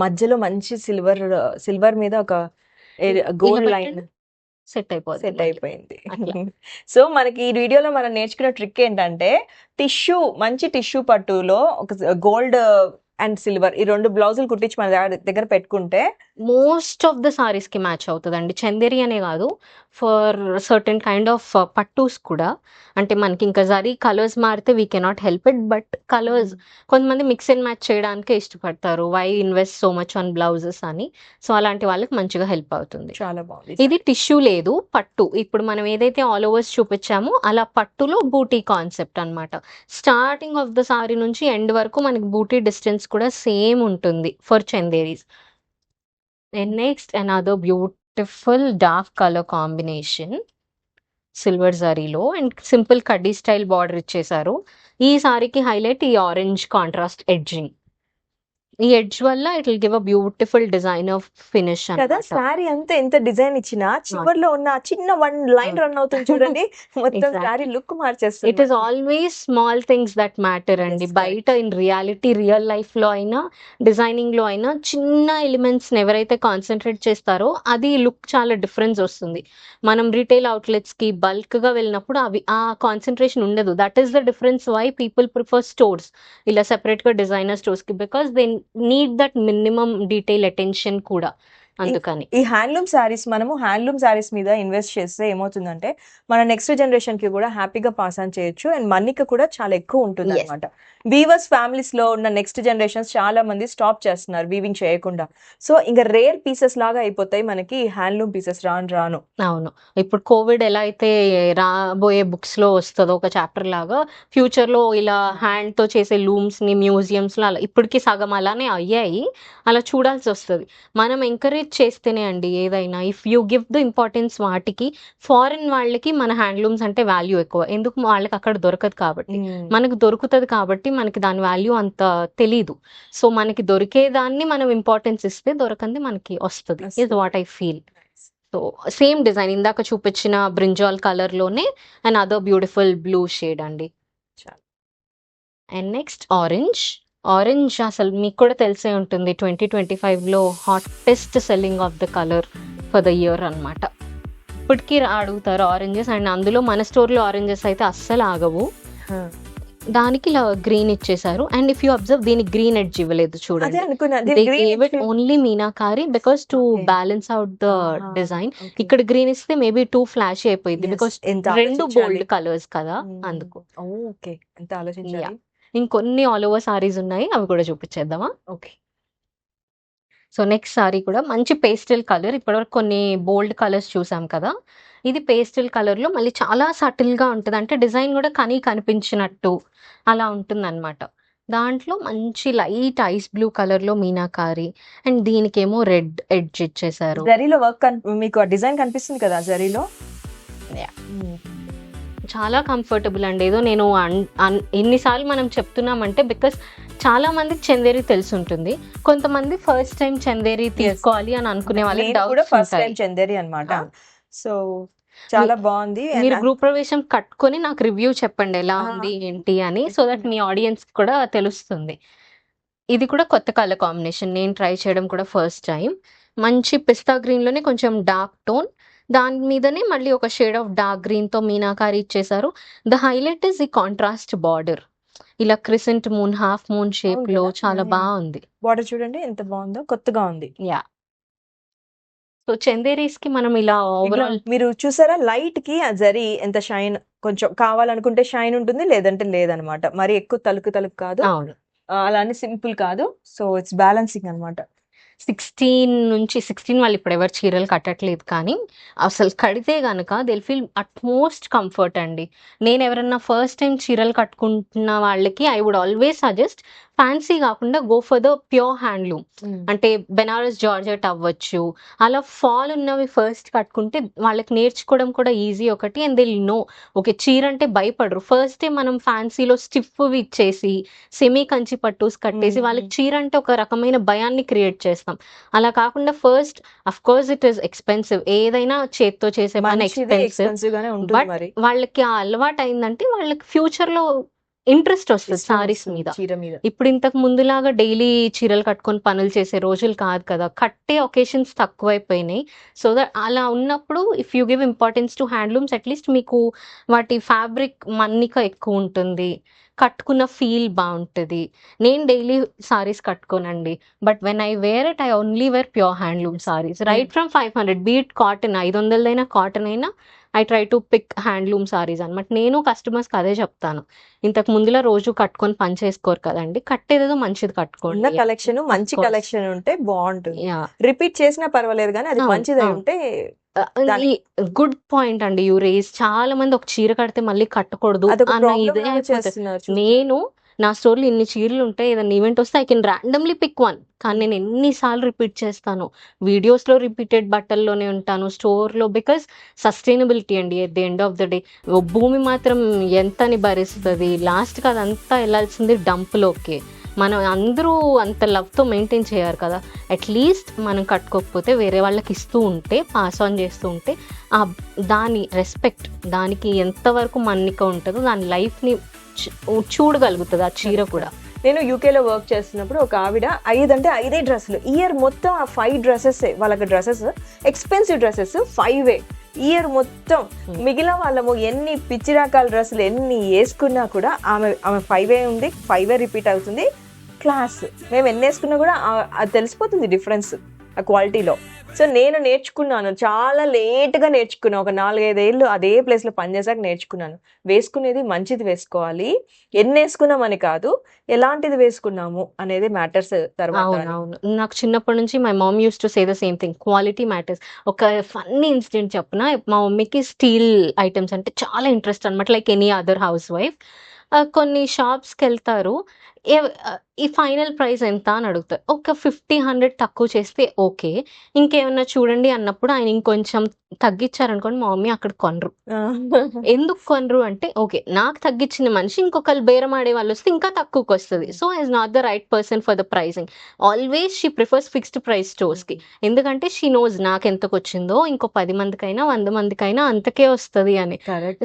మధ్యలో మంచి సిల్వర్ మీద ఒక గోల్డ్ లైన్ సెట్ సెట్ అయిపోతుంది. అయిపోయింది. అట్లా. సో మనకి ఈ వీడియోలో మనం నేర్చుకున్న ట్రిక్ ఏంటంటే, మంచి టిష్యూ పట్టులో ఒక గోల్డ్ అండ్ సిల్వర్ ఈ 2 బ్లౌజులు కుట్టించి మన దగ్గర పెట్టుకుంటే మోస్ట్ ఆఫ్ ద సారీస్ కి మ్యాచ్ అవుతుందండి. చందేరి అనే కాదు, ఫర్ సర్టెన్ కైండ్ ఆఫ్ పట్టూస్ కూడా. అంటే మనకి ఇంకా జరీ కలర్స్ మారితే we cannot help it, but colours కొంతమంది మిక్స్ అండ్ మ్యాచ్ చేయడానికే ఇష్టపడతారు. Why invest so much on blouses అని. సో అలాంటి వాళ్ళకి మంచిగా హెల్ప్ అవుతుంది. చాలా బాగుంది. ఇది టిష్యూ లేదు, పట్టు. ఇప్పుడు మనం ఏదైతే ఆల్ ఓవర్స్ చూపించామో అలా పట్టులో బూటీ కాన్సెప్ట్ అన్నమాట. స్టార్టింగ్ ఆఫ్ ద సారీ నుంచి ఎండ్ వరకు మనకి బూటీ డిస్టెన్స్ కూడా సేమ్ ఉంటుంది for Chanderis. And next, another beautiful dark color combination. Silver జరీలో అండ్ సింపుల్ కడ్డీ స్టైల్ బార్డర్ ఇచ్చేసారు. ఈ సారీకి హైలైట్ ఈ ఆరెంజ్ కాంట్రాస్ట్ ఎడ్జింగ్. ఈ ఎడ్జ్ వల్ల it will give a beautiful design of finish కదా. అన్నమాట. సారీ అంతా ఎంత డిజైన్ ఇచ్చినా చివర్లో ఉన్న ఆ చిన్న 1 లైన్ రన్ అవుతుంది చూడండి, మొత్తం Exactly. సారీ లుక్ మార్చేస్తుంది. It is always small things that matter అండి. Yes, బయట ఇన్ రియాలిటీ రియల్ లైఫ్ లో అయినా డిజైనింగ్ లో అయినా చిన్న ఎలిమెంట్స్ ఎవరైతే కాన్సన్ట్రేట్ చేస్తారో అది లుక్ చాలా డిఫరెన్స్ వస్తుంది. మనం రీటైల్ అవుట్లెట్స్ కి బల్క్ గా వెళ్ళినప్పుడు అవి ఆ కాన్సన్ట్రేషన్ ఉండదు. That is the difference why people prefer stores, ఇలా సెపరేట్ గా డిజైనర్ స్టోర్స్ కి, because they need that minimum detail attention కూడా. అందుకని ఈ హ్యాండ్లూమ్ సారీస్, మనము హ్యాండ్లూమ్ సారీస్ మీద ఇన్వెస్ట్ చేస్తే ఏమవుతుందంటే మన నెక్స్ట్ జనరేషన్ కి కూడా హ్యాపీగా పాస్ ఆన్ చేయొచ్చు. అండ్ మన్నిక కూడా చాలా ఎక్కువ ఉంటుంది Yes. అనమాట. వీవర్స్ ఫ్యామిలీస్ లో ఉన్న నెక్స్ట్ జనరేషన్స్ చాలా మంది స్టాప్ చేస్తున్నారు వీవింగ్ చేయకుండా. సో ఇంకా రేర్ పీసెస్ లాగా అయిపోతాయి మనకి హ్యాండ్లూమ్ పీసెస్ రాను. అవును. ఇప్పుడు కోవిడ్ ఎలా అయితే రాబోయే బుక్స్ లో వస్తుందో ఒక చాప్టర్ లాగా, ఫ్యూచర్ లో ఇలా హ్యాండ్ తో చేసే లూమ్స్ ని మ్యూజియంస్ లో అలా ఇప్పటికి సగం అలానే అయ్యాయి. అలా చూడాల్సి వస్తుంది. మనం ఎంకరేజ్ చేస్తేనే అండి ఏదైనా. If you give the importance వాటికి, ఫారిన్ వాళ్ళకి మన హ్యాండ్లూమ్స్ అంటే వాల్యూ ఎక్కువ. ఎందుకు? వాళ్ళకి అక్కడ దొరకదు కాబట్టి. మనకు దొరుకుతుంది కాబట్టి మనకి దాని వాల్యూ అంత తెలీదు. సో మనకి దొరికేదాన్ని మనం ఇంపార్టెన్స్ ఇస్తే దొరకంది మనకి వస్తుంది, is what I feel. So same design ఇందాక చూపించిన బ్రింజాల్ కలర్ లోనే and other beautiful blue shade అండి. అండ్ నెక్స్ట్ ఆరెంజ్ అసలు మీకు కూడా తెలిసే ఉంటుంది, 2025లో hottest selling of the colour for the year అన్నమాట. ఇప్పటికీ అడుగుతారు ఆరెంజెస్, అండ్ అందులో మన స్టోర్లో ఆరెంజెస్ అయితే అస్సలు ఆగవు. దానికి ఇలా గ్రీన్ ఇచ్చేసారు. అండ్ ఇఫ్ యూ అబ్జర్వ్ దీనికి గ్రీన్ ఎడ్జ్ ఇవ్వలేదు అదే చూడండి. అనుకున్నా. They gave it only meenakari because to Okay. Balance out the ఆహా, డిజైన్. okay. ఇక్కడ గ్రీన్ ఇస్తే మేబీ టూ ఫ్లాష్ అయిపోయింది Yes, బికాస్ ఎంత 2 ఆలోచించాలి. బోల్డ్ కలర్స్ కదా, అందుకు. ఓకే, ఎంత ఆలోచించాలి. Yeah. ఇంకొన్ని ఆల్ ఓవర్ సారీస్ ఉన్నాయి, అవి కూడా చూపించేద్దామా? ఓకే. సో నెక్స్ట్ సారీ కూడా మంచి పేస్టల్ కలర్. ఇప్పటివరకు కొన్ని బోల్డ్ కలర్స్ చూసాం కదా, ఇది పేస్టల్ కలర్ లో మళ్ళీ చాలా సటిల్ గా ఉంటుంది. అంటే డిజైన్ కూడా కనిపించినట్టు అలా ఉంటుంది అనమాట. దాంట్లో మంచి లైట్ ఐస్ బ్లూ కలర్ లో మీనాకారి, అండ్ దీనికేమో రెడ్ ఎడ్జ్ ఇచ్చేసారు. జరీలో వర్క్ మీకు ఆ డిజైన్ కనిపిస్తుంది కదా జరీలో. Yeah. చాలా కంఫర్టబుల్ అండి. ఏదో నేను ఎన్నిసార్లు మనం చెప్తున్నామంటే బికాస్ చాలా మందికి చందేరి తెలిసి ఉంటుంది, కొంతమంది ఫస్ట్ టైం చందేరి తీసుకోవాలి అని అనుకునే వాళ్ళకి నేను కూడా డౌట్స్ ఫస్ట్ టైం ఉంటాయి. చందేరి అన్నమాట. అవును. సో చాలా బాగుంది. మీరు గృహ ప్రవేశం కట్టుకొని నాకు రివ్యూ చెప్పండి ఎలా ఆ. ఉంది ఏంటి అని, సో దట్ మీ ఆడియన్స్ కూడా తెలుస్తుంది. ఇది కూడా కొత్త కలర్ కాంబినేషన్, నేను ట్రై చేయడం కూడా ఫస్ట్ టైం. మంచి పిస్తా గ్రీన్ లోనే కొంచెం డార్క్ టోన్, దాని మీదనే మళ్ళీ ఒక షేడ్ ఆఫ్ డార్క్ గ్రీన్ తో మీనాకారి ఇచ్చేసారు. ద హైలైట్ ఇస్ ఈ కాంట్రాస్ట్ బార్డర్, ఇలా crescent moon, half moon shape అవును లో కదా. చాలా బాగుంది. బార్డర్ చూడండి ఎంత బాగుందో, కొత్తగా ఉంది. యా. సో చందేరీస్ కి మనం ఇలా ఓవరాల్ మీరు చూసారా లైట్ కి ఆ జరీ ఎంత షైన్, కొంచెం కావాలనుకుంటే షైన్ ఉంటుంది, లేదంటే లేదనమాట. మరి ఎక్కువ తలుకు కాదు, అవును. అలా అని సింపుల్ కాదు. సో ఇట్స్ బ్యాలెన్సింగ్ అన్నమాట. 16 వాళ్ళు ఇప్పుడు ఎవరు చీరలు కట్టట్లేదు, కానీ అసలు కడితే గనక దిల్ ఫీల్ అట్మోస్ట్ కంఫర్ట్ అండి. నేను ఎవరన్నా ఫస్ట్ టైం చీరలు కట్టుకుంటున్న వాళ్ళకి I would always suggest fancy కాకుండా go for the pure handloom. అంటే బెనారస్ జార్జెట్ అవ్వచ్చు, అలా ఫాల్ ఉన్నవి ఫస్ట్ కట్టుకుంటే వాళ్ళకి నేర్చుకోవడం కూడా ఈజీ ఒకటి. అండ్ దిల్ నో ఓకే చీర అంటే భయపడరు. ఫస్ట్ డే మనం ఫ్యాన్సీలో స్టిఫ్ ఇచ్చేసి సెమీ కంచి పట్టూస్ కట్టేసి వాళ్ళకి చీర అంటే ఒక రకమైన భయాన్ని క్రియేట్ చేస్తాం. అలా కాకుండా first of course it is expensive, ఏదైనా చేత్తో చేసే పని ఎక్స్పెన్సివ్, ఎక్స్పెన్సివ్ గానే ఉంటుంది బట్ మరి వాళ్ళకి ఆ అలవాటు అయిందంటే వాళ్ళకి ఫ్యూచర్ లో ఇంట్రెస్ట్ వస్తుంది సారీస్ మీద. చీర మీద. ఇప్పుడు ఇంతకు ముందులాగా డైలీ చీరలు కట్టుకొని పనులు చేసే రోజులు కాదు కదా, కట్టే ఒకేషన్స్ తక్కువైపోయినాయి. సో దట్ అలా ఉన్నప్పుడు if you give importance to handlooms at least మీకు వాటి ఫ్యాబ్రిక్ మన్నిక ఎక్కువ ఉంటుంది, కట్టుకున్న ఫీల్ బాగుంటుంది. నేను డైలీ సారీస్ కట్టుకోనండి, but when I wear it I only wear pure handloom saris. Right from 500 beat cotton, 500 cotton అయినా I try to pick handloom saris అనమాట. నేను కస్టమర్స్కి అదే చెప్తాను, ఇంతకు ముందులో రోజు కట్టుకొని పని చేసుకోరు కదండి, కట్టేదేదో మంచిది కట్టుకోండి. కలెక్షన్ మంచి కలెక్షన్ ఉంటే బాగుంటుంది. రిపీట్ చేసినా పర్వాలేదు కానీ అది మంచిది ఉంటే. గుడ్ పాయింట్ అండి యూ రేస్. చాలా మంది ఒక చీర కడితే మళ్ళీ కట్టకూడదు అన్న ఇదే అయిపోతుంది. నేను నా స్టోర్లో ఇన్ని చీరలు ఉంటాయి, ఏదైనా ఈవెంట్ వస్తే I can randomly pick one, కానీ నేను ఎన్నిసార్లు రిపీట్ చేస్తాను. వీడియోస్లో రిపీటెడ్ బట్టల్లోనే ఉంటాను, స్టోర్లో, బికాస్ సస్టైనబిలిటీ అండి. At the end of the day భూమి మాత్రం ఎంతని భరిస్తుంది, లాస్ట్కి అదంతా వెళ్ళాల్సింది డంప్లోకి. మనం అందరూ అంత లవ్తో మెయింటైన్ చేయరు కదా, అట్లీస్ట్ మనం కట్టుకోకపోతే వేరే వాళ్ళకి ఇస్తూ ఉంటే, పాస్ ఆన్ చేస్తూ ఉంటే దాని రెస్పెక్ట్, దానికి ఎంతవరకు మన్నిక ఉంటుందో దాని లైఫ్ని చూడగలుగుతుంది ఆ చీర కూడా. నేను యూకేలో వర్క్ చేస్తున్నప్పుడు ఒక ఆవిడ 5 డ్రెస్సులు, ఇయర్ మొత్తం ఆ 5 డ్రెస్సెస్, వాళ్ళకి డ్రెస్సెస్ ఎక్స్పెన్సివ్ డ్రెస్సెస్ 5 ఇయర్ మొత్తం. మిగిలిన వాళ్ళము ఎన్ని పిచ్చి రకాల డ్రెస్సులు ఎన్ని వేసుకున్నా కూడా ఆమె 5 ఉంది, 5 రిపీట్ అవుతుంది. క్లాస్ మేము ఎన్ని వేసుకున్నా కూడా అది తెలిసిపోతుంది డిఫరెన్స్ ఆ క్వాలిటీలో. సో నేను నేర్చుకున్నాను, చాలా లేట్గా నేర్చుకున్నాను, ఒక 4-5 ఏళ్ళు అదే ప్లేస్లో పనిచేసాక నేర్చుకున్నాను. వేసుకునేది మంచిది వేసుకోవాలి, ఎన్ని వేసుకున్నామని కాదు, ఎలాంటిది వేసుకున్నాము అనేది మ్యాటర్స్. తర్వాత అవును, నాకు చిన్నప్పటి నుంచి my mom use to say the same thing, quality matters. ఒక ఫన్నీ ఇన్సిడెంట్ చెప్పిన, మా మమ్మీకి స్టీల్ ఐటమ్స్ అంటే చాలా ఇంట్రెస్ట్ అనమాట, like any other house wife. కొన్ని షాప్స్కి వెళ్తారు, ఈ ఫైనల్ ప్రైస్ ఎంత అని అడుగుతారు. ఒక 50-100 తక్కువ చేస్తే ఓకే, ఇంకేమన్నా చూడండి అన్నప్పుడు ఆయన ఇంకొంచెం తగ్గించారనుకోండి, మా మమ్మీ అక్కడ కొనరు. ఎందుకు కొనరు అంటే, ఓకే నాకు తగ్గించిన మనిషి ఇంకొకరు బేరం ఆడే వాళ్ళు వస్తే ఇంకా తక్కువకి వస్తుంది, so is not the right person for the pricing. Always she prefers fixed price స్టోర్స్కి, ఎందుకంటే షీ నోస్ నాకు ఎంతకు వచ్చిందో ఇంకో 10 మందికైనా 100 మందికైనా అంతకే వస్తుంది అని.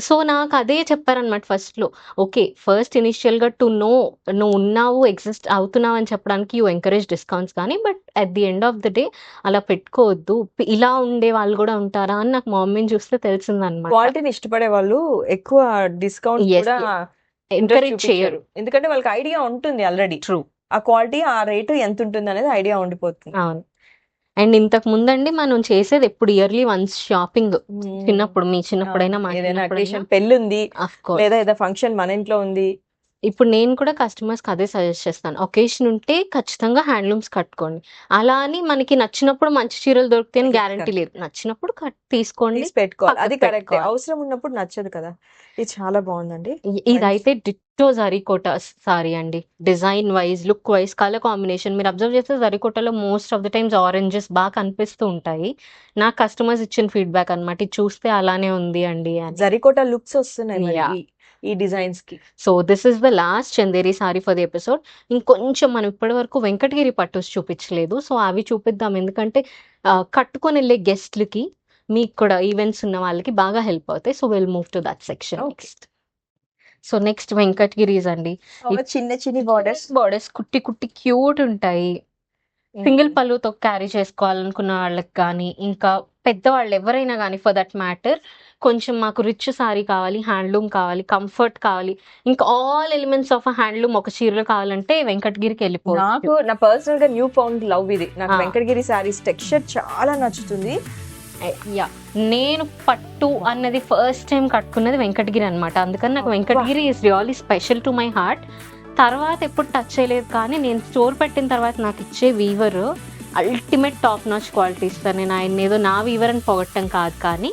సో నాకు అదే చెప్పారనమాట ఫస్ట్లో. ఓకే ఫస్ట్ ఇనిషియల్గా టు నో నువ్వు ఉన్నావు, ఎగ్జిస్ట్ అవుతున్నావు అని చెప్పడానికి యూ ఎంకరేజ్ డిస్కౌంట్స్, కానీ but at the end of the day అలా పెట్టుకోవద్దు. ఇలా ఉండే వాళ్ళు కూడా ఉంటారా అని నాకు మా మమ్మీని చూస్తే తెలిసిందనమాట. క్వాలిటీని ఇష్టపడే వాళ్ళు ఎక్కువ డిస్కౌంట్ కూడా ఎంకరేజ్ చేయరు, ఎందుకంటే వాళ్ళకి ఐడియా ఉంటుంది ఆల్రెడీ. ట్రూ, ఆ క్వాలిటీ ఆ రేటు ఎంత ఉంటుంది అనేది ఐడియా ఉండిపోతుంది. అవును. అండ్ ఇంతకు ముందండి మనం చేసేది ఎప్పుడు ఇయర్లీ వన్స్ షాపింగ్. చిన్నప్పుడు, మీ చిన్నప్పుడైనా మా పెళ్ళి ఉంది లేదా ఏదో ఫంక్షన్ మన ఇంట్లో ఉంది, ఇప్పుడు నేను కూడా కస్టమర్స్కి అదే సజెస్ట్ చేస్తాను, ఒకేషన్ ఉంటే ఖచ్చితంగా హ్యాండ్లూమ్స్ కట్టుకోండి. అలా అని మనకి నచ్చినప్పుడు మంచి చీరలు దొరికితే అని గ్యారంటీ లేదు, నచ్చినప్పుడు తీసుకోండి, పెట్టుకోవాలి. అది కరెక్ట్, అవసరం ఉన్నప్పుడు నచ్చదు కదా. ఇది చాలా బాగుందండి. ఇదైతే డిట్టో జరీకోట సారీ అండి. Design wise, look wise, colour combination మీరు అబ్జర్వ్ చేస్తే జరీకోటలో most of the times oranges బాగా కనిపిస్తూ ఉంటాయి. నాకు కస్టమర్స్ ఇచ్చిన ఫీడ్బ్యాక్ అనమాట, ఇది చూస్తే అలానే ఉంది అండి అని. జరీకోట లుక్స్ వస్తున్నాయి ఈ డిజైన్స్ కి. So this is the last Chanderi sorry for the episode. ఇంకొంచెం మనం ఇప్పటి వరకు వెంకటగిరి పట్టుస్ చూపించలేదు, సో అవి చూపిద్దాం, ఎందుకంటే కట్టుకొని వెళ్ళే గెస్ట్లకి, మీకు కూడా ఈవెంట్స్ ఉన్న వాళ్ళకి బాగా హెల్ప్ అవుతాయి. So will move to that section next. So next Venkatagiris అండి. చిన్న బార్డర్స్ కుట్టి కుట్టి క్యూట్ ఉంటాయి. సింగిల్ పళ్ళుతో క్యారీ చేసుకోవాలనుకున్న వాళ్ళకి కానీ, ఇంకా పెద్దవాళ్ళు ఎవరైనా కానీ ఫర్ దట్ మ్యాటర్, కొంచెం మాకు రిచ్ సారీ కావాలి, హ్యాండ్లూమ్ కావాలి, కంఫర్ట్ కావాలి, ఇంకా ఆల్ ఎలిమెంట్స్ ఆఫ్ హ్యాండ్లూమ్ ఒక చీరలో కావాలంటే వెంకటగిరికి వెళ్ళిపోవచ్చు. నాకు నా పర్సనల్ గా న్యూ ఫౌండ్ లవ్ ఇది. నాకు వెంకటగిరి సారీస్ టెక్స్చర్ చాలా నచ్చుతుంది. నేను పట్టు అన్నది ఫస్ట్ టైం కట్టుకున్నది వెంకటగిరి అనమాట, అందుకని నాకు Venkatagiri is really special to my heart. తర్వాత ఎప్పుడు టచ్ చేయలేదు, కానీ నేను స్టోర్ పెట్టిన తర్వాత నాకు ఇచ్చే weaver ultimate top notch quality ఇస్తాను. నేను ఆయన ఏదో నా వీవర్ అని పొగట్టం కాదు, కానీ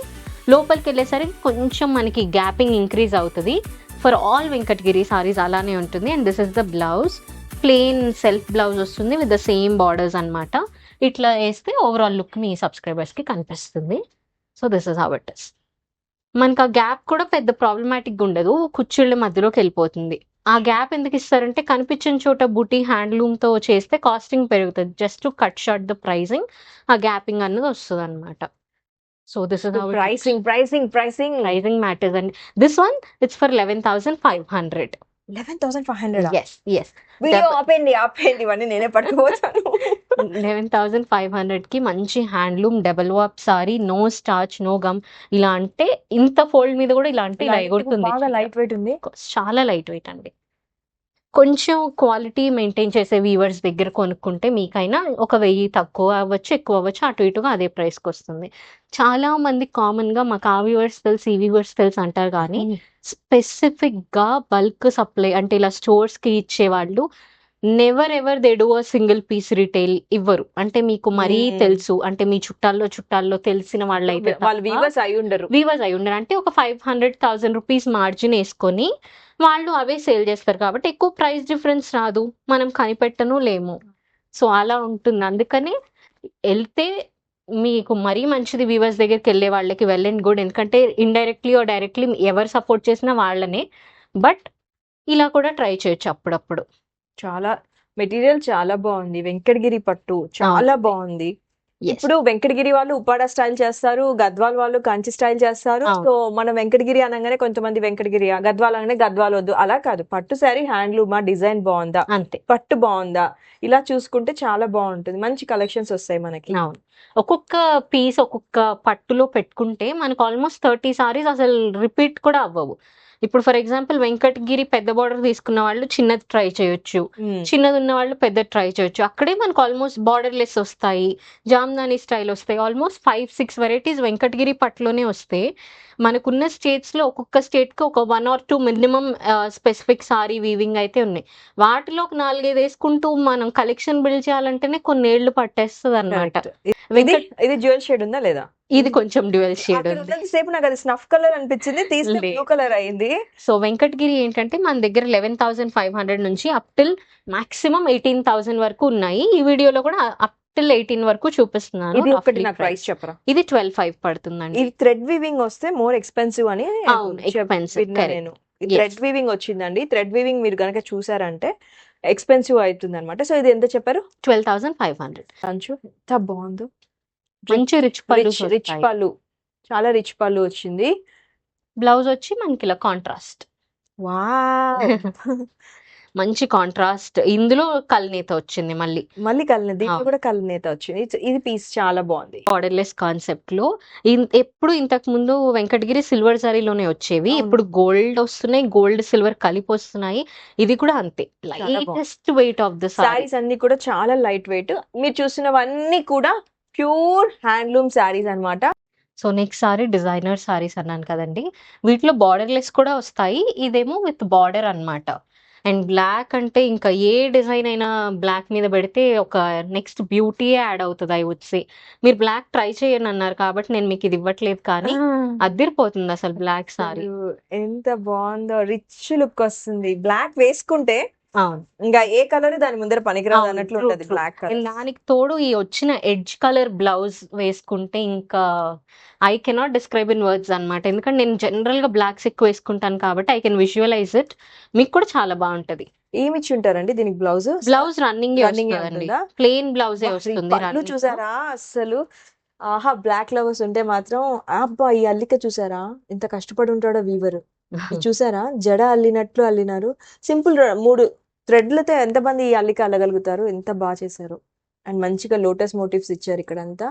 లోపలికి వెళ్ళేసరికి కొంచెం మనకి గ్యాపింగ్ ఇంక్రీజ్ అవుతుంది. ఫర్ ఆల్ వెంకటగిరి సారీస్ అలానే ఉంటుంది. And this is the blouse, plain self blouse వస్తుంది విత్ ద సేమ్ బార్డర్స్ అనమాట. ఇట్లా వేస్తే ఓవరాల్ లుక్ మీ సబ్స్క్రైబర్స్కి కనిపిస్తుంది. So this is how it is. మనకు ఆ గ్యాప్ కూడా పెద్ద ప్రాబ్లమాటిక్గా ఉండదు, కుచ్చిళ్ళ మధ్యలోకి వెళ్ళిపోతుంది. ఆ గ్యాప్ ఎందుకు ఇస్తారంటే కనిపించిన చోట బుటీ హ్యాండ్లూమ్తో చేస్తే కాస్టింగ్ పెరుగుతుంది. Just to cut short the pricing, ఆ గ్యాపింగ్ అన్నది వస్తుంది అనమాట. So this is how pricing matters అండి. This one it's for 11,500. 11,500. Yes yes, video ఆపేయండి ఇవన్నీ నేనే పట్టుకుపోతాను. 11,500కి మంచి handloom double warp sari, no starch no gum. ఇలా అంటే ఇంత ఫోల్డ్ మీద కూడా ఇలా అంటే ఇలా ఎగురుతుంది. బాగా లైట్ వెయిట్ ఉంది, చాలా లైట్ వెయిట్ అండి. కొంచెం క్వాలిటీ మెయింటైన్ చేసే వీవర్స్ దగ్గర కొనుక్కుంటే మీకైనా ఒక 1000 తక్కువ అవ్వచ్చు, ఎక్కువ అవ్వచ్చు, అటు ఇటుగా అదే ప్రైస్కి వస్తుంది. చాలా మంది కామన్గా మాకు ఆ వ్యూవర్స్ తెలుసు, ఈ వ్యూవర్స్ తెలుసు అంటారు, కానీ స్పెసిఫిక్గా బల్క్ సప్లై అంటే ఇలా స్టోర్స్కి ఇచ్చేవాళ్ళు never ever they do a single piece retail ఇవ్వరు. అంటే మీకు మరీ తెలుసు అంటే మీ చుట్టాల్లో తెలిసిన వాళ్ళు అయితే వాళ్ళు వీవర్స్ అయి ఉండరు. అంటే ఒక 500,000 రూపీస్ మార్జిన్ వేసుకొని వాళ్ళు అవే సేల్ చేస్తారు కాబట్టి ఎక్కువ ప్రైస్ డిఫరెన్స్ రాదు, మనం కనిపెట్టను లేము. సో అలా ఉంటుంది. అందుకని వెళ్తే మీకు మరీ మంచిది వీవర్స్ దగ్గరికి వెళ్ళే వాళ్ళకి వెల్ అండ్ గుడ్, ఎందుకంటే ఇండైరెక్ట్లీ ఆర్ డైరెక్ట్లీ ఎవరు సపోర్ట్ చేసినా వాళ్ళనే. బట్ ఇలా కూడా ట్రై చేయొచ్చు అప్పుడప్పుడు. చాలా మెటీరియల్ చాలా బాగుంది, వెంకటగిరి పట్టు చాలా బాగుంది. ఇప్పుడు వెంకటగిరి వాళ్ళు ఉప్పాడ స్టైల్ చేస్తారు, గద్వాల్ వాళ్ళు కంచి స్టైల్ చేస్తారు. సో మనం వెంకటగిరి అనగానే కొంతమంది వెంకటగిరి, గద్వాల్ అనగానే గద్వాల్ వద్దు, అలా కాదు. పట్టు శారీ హ్యాండ్లూమా, డిజైన్ బాగుందా, అంతే, పట్టు బాగుందా, ఇలా చూసుకుంటే చాలా బాగుంటుంది. మంచి కలెక్షన్స్ వస్తాయి మనకి. ఒక్కొక్క పీస్ ఒక్కొక్క పట్టులో పెట్టుకుంటే మనకు ఆల్మోస్ట్ 30 సారీస్ అసలు రిపీట్ కూడా అవ్వవు. ఇప్పుడు ఫర్ ఎగ్జాంపుల్ వెంకటగిరి పెద్ద బార్డర్ తీసుకున్న వాళ్ళు చిన్నది ట్రై చేయొచ్చు, చిన్నది ఉన్న వాళ్ళు పెద్ద ట్రై చేయొచ్చు. అక్కడే మనకు ఆల్మోస్ట్ బార్డర్ లెస్ వస్తాయి, జామ్దాని స్టైల్ వస్తాయి. ఆల్మోస్ట్ 5-6 వెరైటీస్ వెంకటగిరి పట్టులోనే వస్తాయి. మనకున్న స్టేట్స్ లో ఒక్కొక్క స్టేట్ కి ఒక 1 or 2 minimum specific sorry weaving అయితే ఉన్నాయి. వాటిలో ఒక 4-5 వేసుకుంటూ మనం కలెక్షన్ బిల్డ్ చేయాలంటేనే కొన్ని ఏళ్లు పట్టేస్తుంది అనమాట. ఇది డ్యూయల్ షేడ్ ఉందా లేదా? ఇది కొంచెం డ్యూయల్ షేడ్ ఉంది. సేపు నాకు అది స్నఫ్ కలర్ అనిపించింది, తీస్తే బ్లూ కలర్ అయింది. సో వెంకటగిరి ఏంటంటే మన దగ్గర 11,500 నుంచి అప్ టిల్ మాక్సిమం 18,000 వరకు ఉన్నాయి. ఈ వీడియోలో కూడా అప్ టిల్ 18 వరకు చూపిస్తున్నాను. ఇది ఒకటి నాకు ప్రైస్ చెప్పరా? ఇది 12,500 పడుతుందండి. ఇది థ్రెడ్ వీవింగ్ వస్తే మోర్ ఎక్స్పెన్సివ్ అని ఎక్స్పెన్సివ్. నేను థ్రెడ్ వీవింగ్ వచ్చిందండి. థ్రెడ్ వీవింగ్ మీరు కనుక చూసారంటే ఎక్స్పెన్సివ్ అవుతుంది అనమాట. సో ఇది ఎంత చెప్పారు? 12,500. అంచు ఎంత బాగుందో, మంచి రిచ్ పళ్ళు, చాలా రిచ్ పళ్ళు వచ్చింది. బ్లౌజ్ వచ్చి మనకి ఇలా కాంట్రాస్ట్, మంచి కాంట్రాస్ట్. ఇందులో కల్నేత వచ్చింది, మళ్ళీ కల్నేత, దీంట్లో కూడా కల్నేత వచ్చింది. ఇది పీస్ చాలా బాగుంది. బార్డర్లెస్ కాన్సెప్ట్ లో ఎప్పుడు ఇంతకు ముందు వెంకటగిరి సిల్వర్ సారీలోనే వచ్చేవి, ఇప్పుడు గోల్డ్ వస్తున్నాయి, గోల్డ్ సిల్వర్ కలిపి వస్తున్నాయి. ఇది కూడా అంతే, lightest weight of the saris అన్ని కూడా చాలా లైట్ వెయిట్. మీరు చూసినవన్నీ కూడా ప్యూర్ హ్యాండ్లూమ్ సారీస్ అన్నమాట. So next sorry designer saris అన్నాను కదండి, వీటిలో బార్డర్లెస్ కూడా వస్తాయి. ఇదేమో విత్ బార్డర్ అన్నమాట. అండ్ బ్లాక్ అంటే ఇంకా ఏ డిజైన్ అయినా బ్లాక్ మీద పెడితే ఒక నెక్స్ట్ బ్యూటీ యాడ్ అవుతుంది. అవి వచ్చి మీరు బ్లాక్ ట్రై చేయని అన్నారు కాబట్టి నేను మీకు ఇది ఇవ్వట్లేదు, కానీ అదిరిపోతుంది అసలు బ్లాక్ సారీ. ఎంత బాగుందో, రిచ్ లుక్ వస్తుంది. బ్లాక్ వేసుకుంటే అవును, ఇంకా ఏ కలర్ దాని ముందర పనికిరాదు అన్నట్లు ఉంటది బ్లాక్ కలర్. దానికి తోడు ఈ వచ్చిన ఎడ్జ్ కలర్ బ్లౌజ్ వేసుకుంటే ఇంకా I cannot describe in words అనమాట. ఎందుకంటే నేను జనరల్ గా బ్లాక్స్ ఎక్కువ వేసుకుంటాను కాబట్టి ఐ కెన్ విజువలైజ్ ఇట్. మీకు కూడా చాలా బాగుంటది. ఏమి ఇచ్చి ఉంటారండి దీనికి? బ్లౌజ్ రన్నింగ్ ప్లెయిన్ బ్లౌజ్ వస్తుంది. చూసారా అసలు, ఆహా, బ్లాక్ లవర్స్ ఉంటే మాత్రం అబ్బా, ఈ అల్లిక చూసారా ఎంత కష్టపడి ఉంటాడో వీవర్. చూసారా, జడ అల్లినట్లు అల్లినారు. సింపుల్ 3 థ్రెడ్లతో ఎంతమంది ఈ అల్లిక అల్లగలుగుతారు, ఎంత బాగా చేశారు. అండ్ మంచిగా లోటస్ మోటివ్స్ ఇచ్చారు ఇక్కడ అంతా.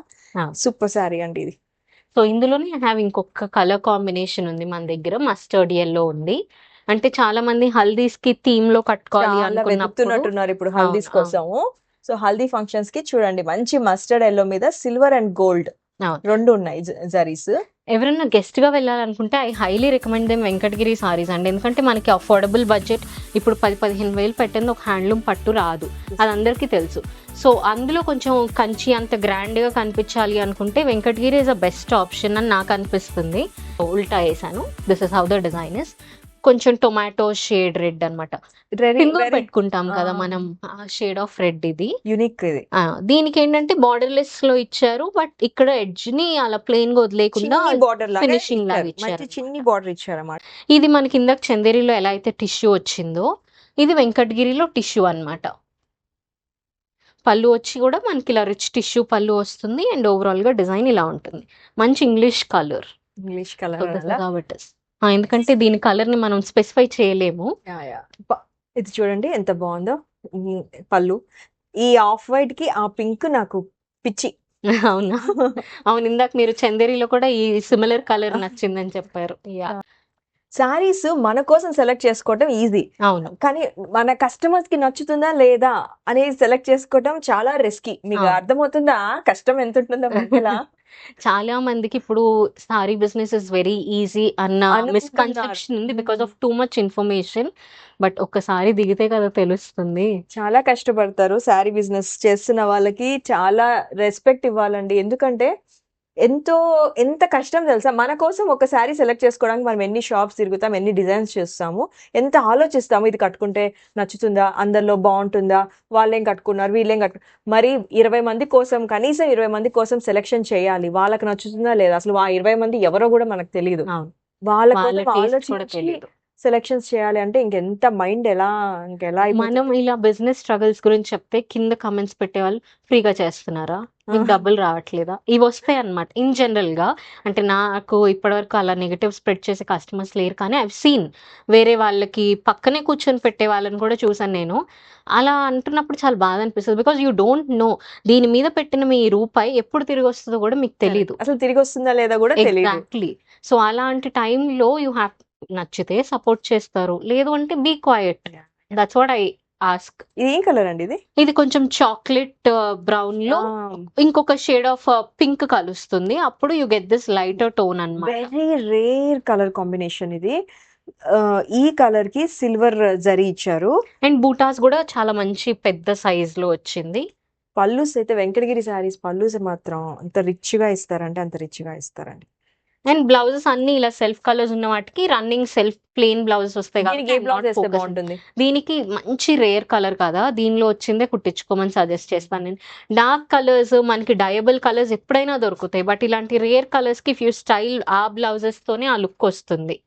సూపర్ సారీ అండి ఇది. సో ఇందులోనే హ్యావ్ ఇంకొక కలర్ కాంబినేషన్ ఉంది మన దగ్గర, మస్టర్డ్ ఎల్లో ఉంది. అంటే చాలా మంది హల్దీస్ కి థీమ్ లో కట్టుకోవాలి అనుకుంటున్నారు ఇప్పుడు హల్దీస్ కోసము. సో హల్దీ ఫంక్షన్స్ కి చూడండి, మంచి మస్టర్డ్ ఎల్లో మీద సిల్వర్ అండ్ గోల్డ్ అవును. 2 ఉన్నాయి జరీస్. ఎవరైనా గెస్ట్‌గా వెళ్ళాలనుకుంటే I highly recommend them Venkatagiri saris అండి. ఎందుకంటే మనకి అఫోర్డబుల్ బడ్జెట్ ఇప్పుడు 10,000-15,000 పెట్టింది ఒక హ్యాండ్లూమ్ పట్టు రాదు. అది అందరికీ తెలుసు. సో, అందులో కొంచెం కంచి అంత గ్రాండ్‌గా కనిపించాలి అనుకుంటే Venkatagiri is the best option అని నాకు అనిపిస్తుంది. ఉల్టా ఏసాను. This is how the design is. కొంచెం టొమాటో షేడ్ రెడ్ అనమాట. సింధూర్ పెట్టుకుంటాం కదా మనం, ఆ షేడ్ ఆఫ్ రెడ్ ఇది. యూనిక్ ఇది. దీనికేంటంటే బోర్డర్‌లెస్‌లో ఇచ్చారు. బట్ ఇక్కడ ఎడ్జ్‌ని అలా ప్లెయిన్‌గా వదిలేయకుండా చిన్ని బోర్డర్ లాగా ఫినిషింగ్ లాగా ఇచ్చారు. ఇచ్చారు. మంచి చిన్ని బోర్డర్ ఇచ్చారన్నమాట. ఇది మనకి ఇందాక చందేరిలో ఎలా అయితే టిష్యూ వచ్చిందో, ఇది వెంకటగిరిలో టిష్యూ అన్నమాట. పళ్ళు వచ్చి కూడా మనకి ఇలా రిచ్ టిష్యూ పళ్ళు వస్తుంది. అండ్ ఓవరాల్‌గా డిజైన్ ఇలా ఉంటుంది. మంచి English colour. English so, colour this is how it is. ఎందుకంటే దీని కలర్‌ని మనం స్పెసిఫై చేయలేము. ఇది చూడండి ఎంత బాగుందో. పళ్ళు ఈ ఆఫ్ వైట్ కి ఆ పింక్ నాకు పిచ్చి. అవునా? అవును. ఇందాక మీరు చందేరిలో కూడా ఈ సిమిలర్ కలర్ నచ్చిందని చెప్పారు. యాహ్! సారీస్ మన కోసం సెలెక్ట్ చేసుకోవటం ఈజీ. అవును. కానీ మన కస్టమర్స్ కి నచ్చుతుందా లేదా అనేది సెలెక్ట్ చేసుకోవటం చాలా రిస్కీ. మీకు అవును. అర్థమవుతుందా కష్టం ఎంత ఉంటుందో మధ్యలో? చాలా మందికి ఇప్పుడు sorry business is very easy అన్న అనుకుంటున్నారు. మిస్కన్సెప్షన్ ఉంది because of too much information. But ఒక్కసారి దిగితే కదా తెలుస్తుంది. చాలా కష్టపడతారు. శారీ బిజినెస్ చేస్తున్న వాళ్ళకి చాలా రెస్పెక్ట్ ఇవ్వాలండి. ఎందుకంటే ఎంత కష్టం తెలుసా? మన కోసం ఒక శారీ సెలెక్ట్ చేసుకోవడానికి మనం ఎన్ని షాప్స్ తిరుగుతాం, ఎన్ని డిజైన్స్ చేస్తాము, ఎంత ఆలోచిస్తాము. ఇది కట్టుకుంటే నచ్చుతుందా? అందరిలో బాగుంటుందా? వాళ్ళేం కట్టుకున్నారు, వీళ్ళేం మరి 20 మంది కోసం, కనీసం 20 మంది కోసం సెలెక్షన్ చేయాలి. వాళ్ళకి నచ్చుతుందా లేదా? అసలు ఆ 20 మంది ఎవరో కూడా మనకు తెలియదు. అవును. వాళ్ళ వాళ్ళ కోసం టేస్ట్ కూడా ఆలోచించి తెలియదు. సెలక్షన్స్ చేయాలి అంటే ఇంకెంత మైండ్ ఇంకెలా మనం ఇలా బిజినెస్ స్ట్రగుల్స్ గురించి చెప్తే కింద కమెంట్స్ పెట్టేవాళ్ళు ఫ్రీగా చేస్తున్నారా, మీకు డబ్బులు రావట్లేదా, ఇవి వస్తాయి అనమాట. ఇన్ జనరల్ గా అంటే నాకు ఇప్పటివరకు అలా నెగటివ్ స్ప్రెడ్ చేసే కస్టమర్స్ లేరు. కానీ ఐవ్ సీన్ వేరే వాళ్ళకి పక్కనే కూర్చొని పెట్టే వాళ్ళని కూడా చూసాను నేను. అలా అంటున్నప్పుడు చాలా బాధ అనిపిస్తుంది. బికాస్ యూ డోంట్ నో దీని మీద పెట్టిన మీ రూపాయి ఎప్పుడు తిరిగి వస్తుందో కూడా మీకు తెలియదు. అసలు తిరిగి వస్తుందా లేదా కూడా తెలియదు. ఎగ్జాక్ట్లీ. సో అలాంటి టైంలో యూ హ్యావ్ నచ్చితే సపోర్ట్ చేస్తారు. లేదు అంటే be quiet. That's what I ask. ఇది ఏం కలర్ అండి ఇది? ఇది కొంచెం చాక్లెట్ బ్రౌన్ లో ఇంకొక షేడ్ ఆఫ్ పింక్ కలుస్తుంది. అప్పుడు you get this lighter tone అన్నమాట. వెరీ రేర్ కలర్ కాంబినేషన్ ఇది. ఈ కలర్ కి సిల్వర్ జరీ ఇచ్చారు. అండ్ బూటాస్ కూడా చాలా మంచి పెద్ద సైజ్ లో వచ్చింది. పల్లూస్ అయితే వెంకటగిరి శారీస్ పల్లూస్ మాత్రం అంత రిచ్ గా ఇస్తారంటే అంత రిచ్ గా ఇస్తారండి. అండ్ బ్లౌజెస్ అన్ని ఇలా సెల్ఫ్ కలర్స్ ఉన్న వాటికి రన్నింగ్ సెల్ఫ్ ప్లెయిన్ బ్లౌజెస్ వస్తాయి దీనికి ఏ బ్లౌజ్ వేస్తే కాబట్టి బాగుంటుంది? దీనికి మంచి రేర్ కలర్ కదా, దీనిలో వచ్చిందే కుట్టించుకోమని సజెస్ట్ చేస్తాను నేను. డార్క్ కలర్స్ మనకి డయబుల్ కలర్స్ ఎప్పుడైనా దొరుకుతాయి. బట్ ఇలాంటి రేర్ కలర్స్ కి ఫ్యూ స్టైల్ ఆ బ్లౌజెస్ తోనే ఆ లుక్ వస్తుంది.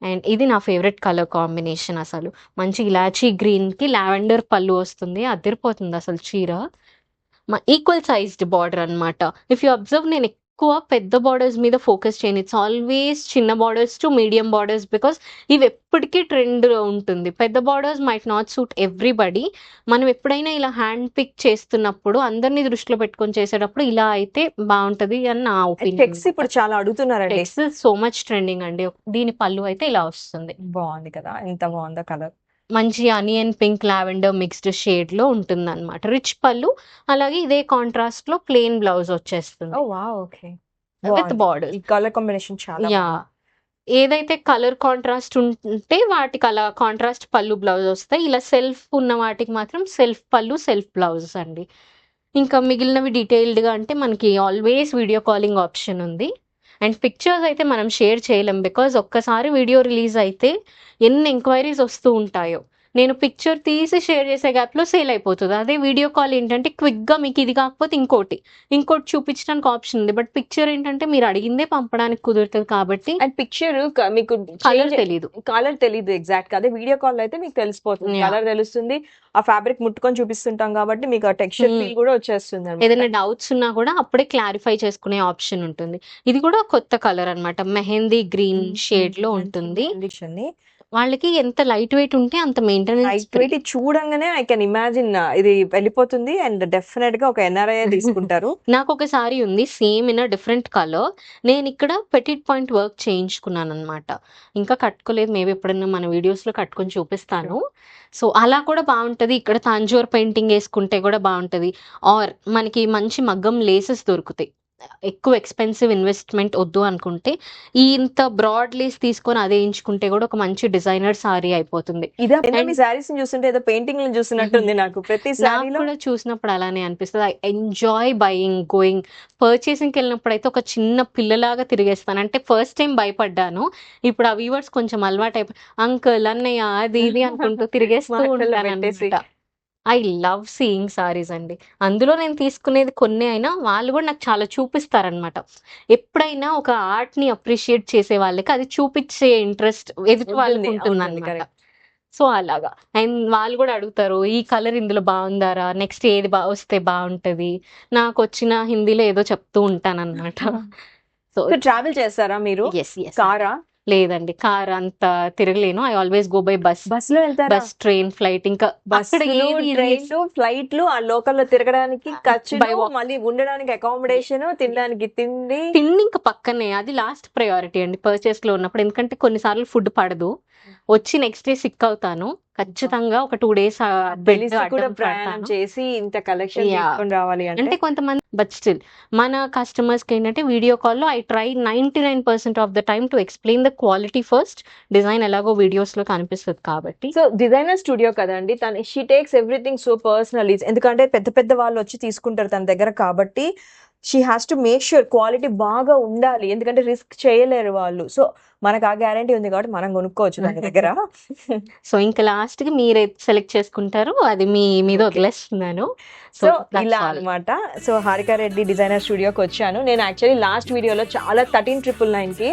అండ్ ఇది నా ఫేవరెట్ కలర్ కాంబినేషన్. అసలు మంచి ఇలాచీ గ్రీన్ కి లావెండర్ పళ్ళు వస్తుంది. అదిరిపోతుంది అసలు చీర. ఈక్వల్ సైజ్డ్ బార్డర్ అన్నమాట. ఇఫ్ యూ అబ్జర్వ్ నేను ఎక్కువ పెద్ద బార్డర్స్ మీద ఫోకస్ చేయను. ఇట్స్ ఆల్వేస్ చిన్న borders to medium borders because ఇవి ఎప్పటికీ ట్రెండ్ ఉంటుంది. పెద్ద borders might not suit everybody. మనం ఎప్పుడైనా ఇలా హ్యాండ్ పిక్ చేస్తున్నప్పుడు అందరినీ దృష్టిలో పెట్టుకొని చేసేటప్పుడు ఇలా అయితే బాగుంటది అని నా ఒపీనియన్. చెక్స్ ఇప్పుడు చాలా అడుగుతున్నారండి. చెక్స్ సో మచ్ ట్రెండింగ్ అండి. దీని పళ్ళు అయితే ఇలా వస్తుంది. బాగుంది కదా, ఎంత బాగుందో కలర్. మంచి onion pink lavender mixed shade లో ఉంటుంది అనమాట. రిచ్ పళ్ళు. అలాగే ఇదే కాంట్రాస్ట్ లో ప్లెయిన్ బ్లౌజ్ వచ్చేస్తుంది ఓ వావ్, ఓకే. With border. ఈ కలర్ కాంబినేషన్ చాలా యా, ఏదైతే కలర్ కాంట్రాస్ట్ ఉంటే వాటికి అలా కాంట్రాస్ట్ పళ్ళు బ్లౌజ్ వస్తాయి. ఇలా సెల్ఫ్ ఉన్న వాటికి మాత్రం సెల్ఫ్ పళ్ళు సెల్ఫ్ బ్లౌజెస్ అండి. ఇంకా మిగిలినవి డీటెయిల్డ్ గా అంటే మనకి ఆల్వేస్ వీడియో కాలింగ్ ఆప్షన్ ఉంది. అండ్ పిక్చర్స్ అయితే మనం షేర్ చేయలేం బికాజ్ ఒక్కసారి వీడియో రిలీజ్ అయితే ఎన్ని ఎంక్వైరీస్ వస్తూ ఉంటాయో. నేను పిక్చర్ తీసి షేర్ చేసే గ్యాప్లో సేల్ అయిపోతుంది. అదే వీడియో కాల్ ఏంటంటే క్విక్గా మీకు ఇది కాకపోతే ఇంకోటి చూపించడానికి ఆప్షన్ ఉంది. బట్ పిక్చర్ ఏంటంటే మీరు అడిగిందే పంపడానికి కుదురుతుంది కాబట్టి. అండ్ పిక్చర్ మీకు కలర్ తెలీదు ఎగ్జాక్ట్ గా. అదే వీడియో కాల్ అయితే మీకు తెలిసిపోతుంది, కలర్ తెలుస్తుంది. ఆ ఫ్యాబ్రిక్ ముట్టుకొని చూపిస్తుంటాం కాబట్టి మీకు ఆ టెక్స్చర్ ఫీల్ కూడా వచ్చేస్తుంది. ఏదైనా డౌట్స్ ఉన్నా కూడా అప్పుడే క్లారిఫై చేసుకునే ఆప్షన్ ఉంటుంది. ఇది కూడా కొత్త కలర్ అన్నమాట. మెహందీ గ్రీన్ షేడ్ లో ఉంటుంది. వాళ్ళకి ఎంత లైట్ వెయిట్ ఉంటే అంత మెయింటెనెన్స్. లైట్ వెయిట్ చూడంగానే ఐ కెన్ ఇమాజిన్ ఇది వెళ్ళిపోతుంది. అండ్ డెఫినెట్ గా ఒక ఎన్ఆర్ఐ తీసుకుంటారు. నాకు ఒక సారీ ఉంది సేమ్ ఇన్ డిఫరెంట్ కలర్. నేను ఇక్కడ పెటిట్ పాయింట్ వర్క్ చేయించుకున్నాను అనమాట. ఇంకా కట్టుకోలేదు. మేబీ ఎప్పుడైనా మన వీడియోస్ లో కట్టుకొని చూపిస్తాను. సో అలా కూడా బాగుంటది. ఇక్కడ తాంజూర్ పెయింటింగ్ వేసుకుంటే కూడా బాగుంటది. ఆర్ మనకి మంచి మగ్గం లేసెస్ దొరుకుతాయి. ఎక్కువ ఎక్స్‌పెన్సివ్ ఇన్వెస్ట్‌మెంట్ వద్దు అనుకుంటే, ఇంత బ్రాడ్ లేస్ తీసుకొని అదే ఎంచుకుంటే కూడా ఒక మంచి డిజైనర్ సారీ అయిపోతుంది. ఇదా మీ అండ్ సారీస్ చూస్తుంటే ఏదో పెయింటింగ్‌లను చూస్తున్నట్టుంది నాకు. ప్రతి నాకు సారీలో కూడా చూసినప్పుడు అలానే అనిపిస్తది. I enjoy buying, going. పర్చేసింగ్‌కెళ్ళినప్పుడైతే ఒక చిన్న పిల్లలాగా తిరిగేస్తాను. అంటే ఫస్ట్ టైమ్ భయపడ్డాను. ఇప్పుడు ఆ వీవర్స్ కొంచెం అలవాటైపోయి అంకుల్, అన్నయ్య అది ఇది అనుకుంటూ తిరిగేస్తూ మాటల్లో పెట్టేసి. ఉంటాననమాట. ఐ లవ్ సీయింగ్ సారీస్ అండి. అందులో నేను తీసుకునేది కొన్నే అయినా వాళ్ళు గూడా నాకు చాలా చూపిస్తారనమాట. ఎప్పుడైనా ఒక ఆర్ట్‌ని అప్రిషియేట్ చేసే వాళ్ళకి అది చూపిచ్చే ఇంట్రెస్ట్ ఎదుటి వాళ్ళకి ఉంటుంది. ఉంటుందనమాట. కరెక్ట్. సో, అలాగా. అండ్ వాళ్ళు గూడా అడుగుతారు, "ఈ కలర్ ఇందులో బావుందారా? నెక్స్ట్ ఏది వస్తే బావుంటది?" నాకొచ్చిన హిందీలో ఏదో చెప్తూ ఉంటాననమాట. సో, సో ట్రావెల్ చేస్తారా మీరు? యెస్. యెస్. కారా? లేదండి. కార్ అంత తిరగలేను. I always go by bus. బస్‌లో వెళ్తారా? బస్, ట్రైన్, ఫ్లైట్ ఇంకా అక్కడ బస్సులు, ఏది ఈజీయెస్ట్ ట్రైన్‌లు, ఫ్లైట్‌లు ఆ లోకల్‌లో తిరగడానికి బై ఖర్చులు, వాక్. మళ్ళీ ఉండడానికి అకామిడేషన్, తినడానికి తిండి. తిండి ఇంక పక్కనే. అది లాస్ట్ ప్రయారిటీ అండి పర్చేస్‌లో ఉన్నప్పుడు. ఎందుకంటే కొన్ని సార్లు ఫుడ్ పడదు. వచ్చి నెక్స్ట్ డే సిక్ అవుతాను. ఖచ్చితంగా ఒక 2 డేస్ బెడ్ తెలిసి కూడా అడ్డం ప్రయాణం పడతాను. చేసి ఇంత కలెక్షన్ యాహ్! తీసుకొని రావాలి అంటే అంటే కొంతమంది బట్ స్టిల్ మన కస్టమర్స్‌కి ఏంటంటే వీడియో కాల్‌లో I try 99% of the time to explain the quality first. Design ఎలాగో వీడియోస్‌లో కనిపిస్తది కాబట్టి. సో డిజైనర్ స్టూడియో కదండి. She takes everything so personally. ఎందుకంటే పెద్ద పెద్ద వాళ్ళు వచ్చి తీసుకుంటారు తన దగ్గర కాబట్టి she has to make sure quality బాగా ఉండాలి. ఎందుకంటే రిస్క్ చేయలేరు వాళ్ళు. సో మనకు ఆ గ్యారంటీ ఉంది కాబట్టి మనం కొనుక్కోవచ్చు తన దగ్గర. సో, ఇంక లాస్ట్‌కి మీరే సెలెక్ట్ చేసుకుంటారు. అది మీ మీద ఓకే. వదిలేస్తున్నాను. సో, సో దట్స్ ఇలా ఆల్. అన్నమాట. సో హారిక రెడ్డి డిజైనర్ స్టూడియోకి వచ్చాను. నేను యాక్చువల్లీ లాస్ట్ వీడియోలో చాలా 13999కి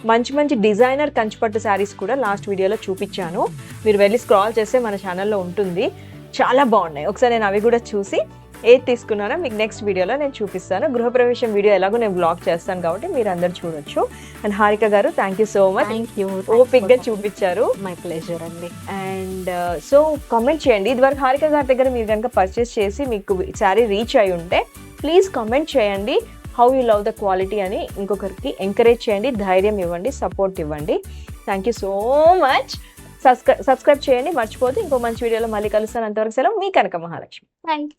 మంచి మంచి డిజైనర్ కంచిపట్టు శారీస్ కూడా లాస్ట్ వీడియోలో చూపించాను. మీరు వెళ్ళి స్క్రాల్ చేస్తే మన ఛానల్లో ఉంటుంది. చాలా బాగున్నాయి. ఒకసారి నేను అవి కూడా చూసి ఏది తీసుకున్నానో మీకు నెక్స్ట్ వీడియోలో నేను చూపిస్తాను. గృహప్రవేశం వీడియో ఎలాగో నేను బ్లాగ్ చేస్తాను కాబట్టి మీరు అందరు చూడొచ్చు. అండ్ హారిక గారు thank you so much. Thank you. ఓపిక్గా చూపించారు. మై ప్లెజర్ అండి. అండ్ సో కామెంట్ చేయండి. ఇదివరకు హారిక గారి దగ్గర మీరు కనుక పర్చేస్ చేసి మీకు శారీ రీచ్ అయి ఉంటే ప్లీజ్ కామెంట్ చేయండి. How you love the quality అని ఇంకొకరికి ఎంకరేజ్ చేయండి, ధైర్యం ఇవ్వండి, సపోర్ట్ ఇవ్వండి. Thank you so much. Subscribe చేయండి మర్చిపోతే. ఇంకో మంచి వీడియోలో మళ్ళీ కలుస్తాను. అంతవరకు సెలవు. మీ కనక మహాలక్ష్మి. Thank you.